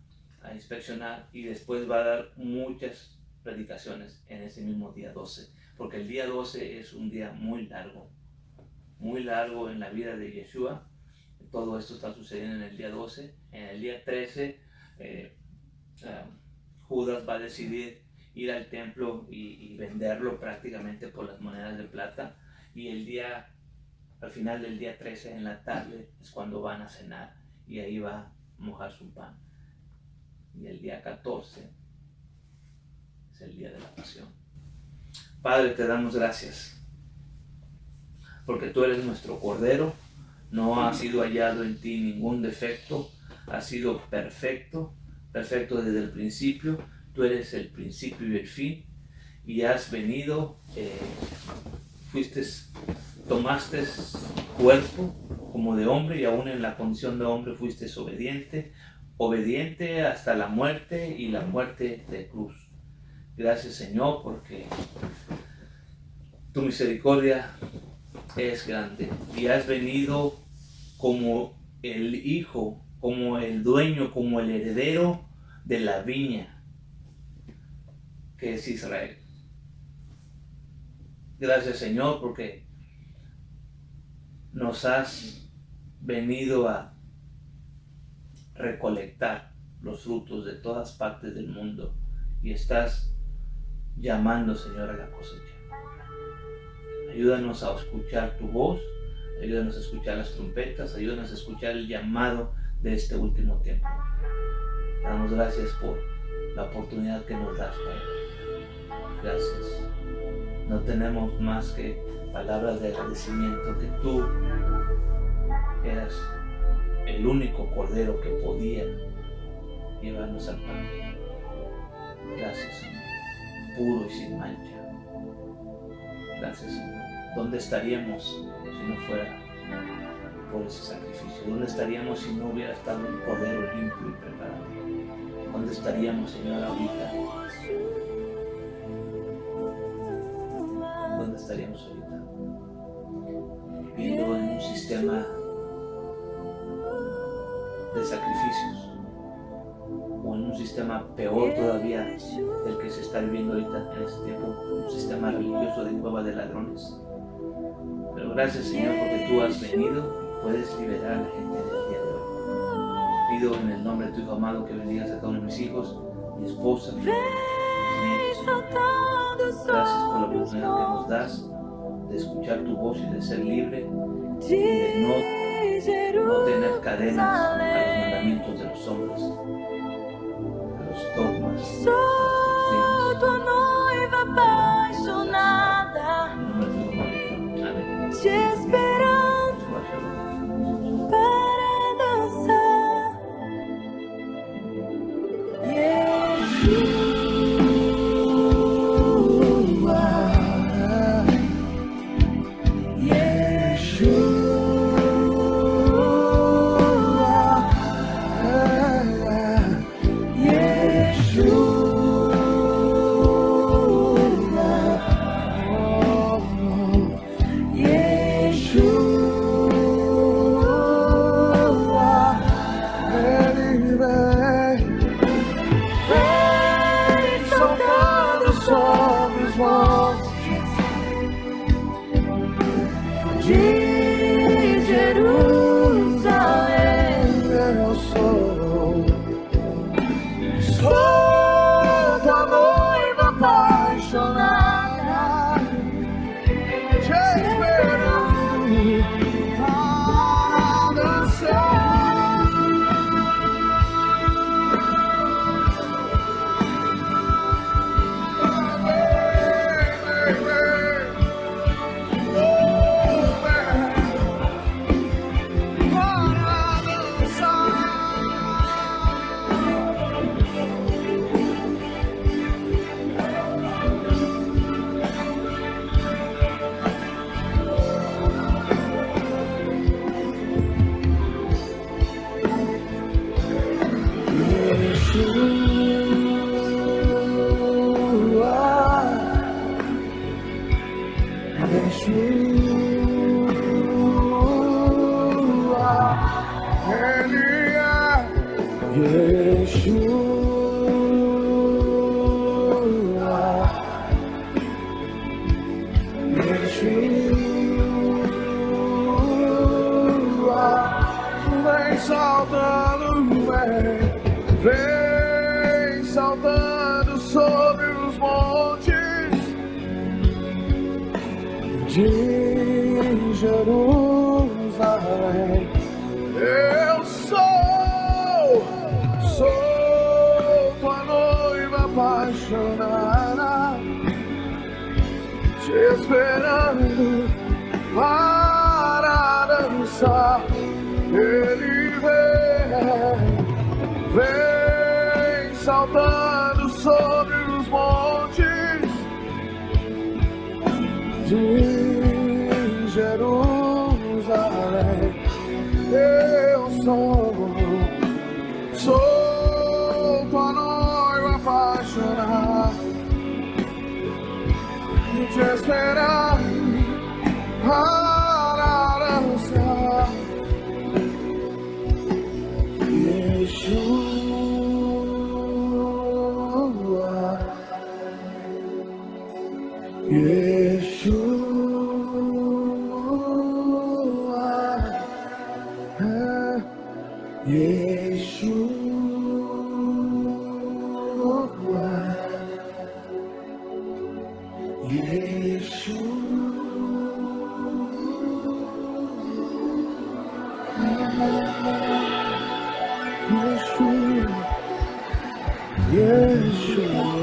inspeccionar y después va a dar muchas predicaciones en ese mismo día 12. Porque el día 12 es un día muy largo en la vida de Yeshua. Todo esto está sucediendo en el día 12. En el día 13, Judas va a decidir ir al templo y venderlo prácticamente por las monedas de plata. Y al final del día 13, en la tarde, es cuando van a cenar. Y ahí va a mojar su pan. Y el día 14 es el día de la pasión. Padre, te damos gracias, porque tú eres nuestro Cordero. No ha sido hallado en ti ningún defecto, has sido perfecto desde el principio. Tú eres el principio y el fin, y has venido, tomaste cuerpo como de hombre, y aún en la condición de hombre fuiste obediente hasta la muerte, y la muerte de cruz. Gracias, Señor, porque tu misericordia es grande, y has venido como el Hijo, como el dueño, como el heredero de la viña que es Israel. Gracias, Señor, porque nos has venido a recolectar los frutos de todas partes del mundo, y estás llamando, Señor, a la cosecha. Ayúdanos a escuchar tu voz, ayúdanos a escuchar las trompetas, ayúdanos a escuchar el llamado de este último tiempo. Damos gracias por la oportunidad que nos das, Padre. Gracias. No tenemos más que palabras de agradecimiento, que tú eras el único Cordero que podía llevarnos al pan. Gracias, Señor, puro y sin mancha. Gracias, Señor. ¿Dónde estaríamos si no fuera por ese sacrificio? ¿Dónde estaríamos si no hubiera estado un Cordero limpio y preparado? ¿Dónde estaríamos, Señor, ahorita? ¿Dónde estaríamos ahorita? Viviendo en un sistema de sacrificios, o en un sistema peor todavía del que se está viviendo ahorita en este tiempo, un sistema religioso de cueva de ladrones. Pero gracias, Señor, porque tú has venido y puedes liberar a la gente del día de hoy. Pido en el nombre de tu Hijo amado que bendigas a cada uno de mis hijos, mi esposa, mis nietos, Señor. Gracias por la oportunidad que nos das de escuchar tu voz y de ser libre, y de no tener cadenas a los mandamientos de los hombres, a los dogmas, Sou tua noiva apaixonada, en nombre de tu Hijo amado. Amén. te esperando para dançar. De Jerusalém eu sou tua noiva apaixonada, Vem saltando sobre os montes de Jerusalém. Eu sou tua noiva apaixonada, te esperando para dançar. Ele vem saltando sobre os montes de Jerusalém. Eu sou tua noiva apaixonada, te esperando para dançar. Yeshua,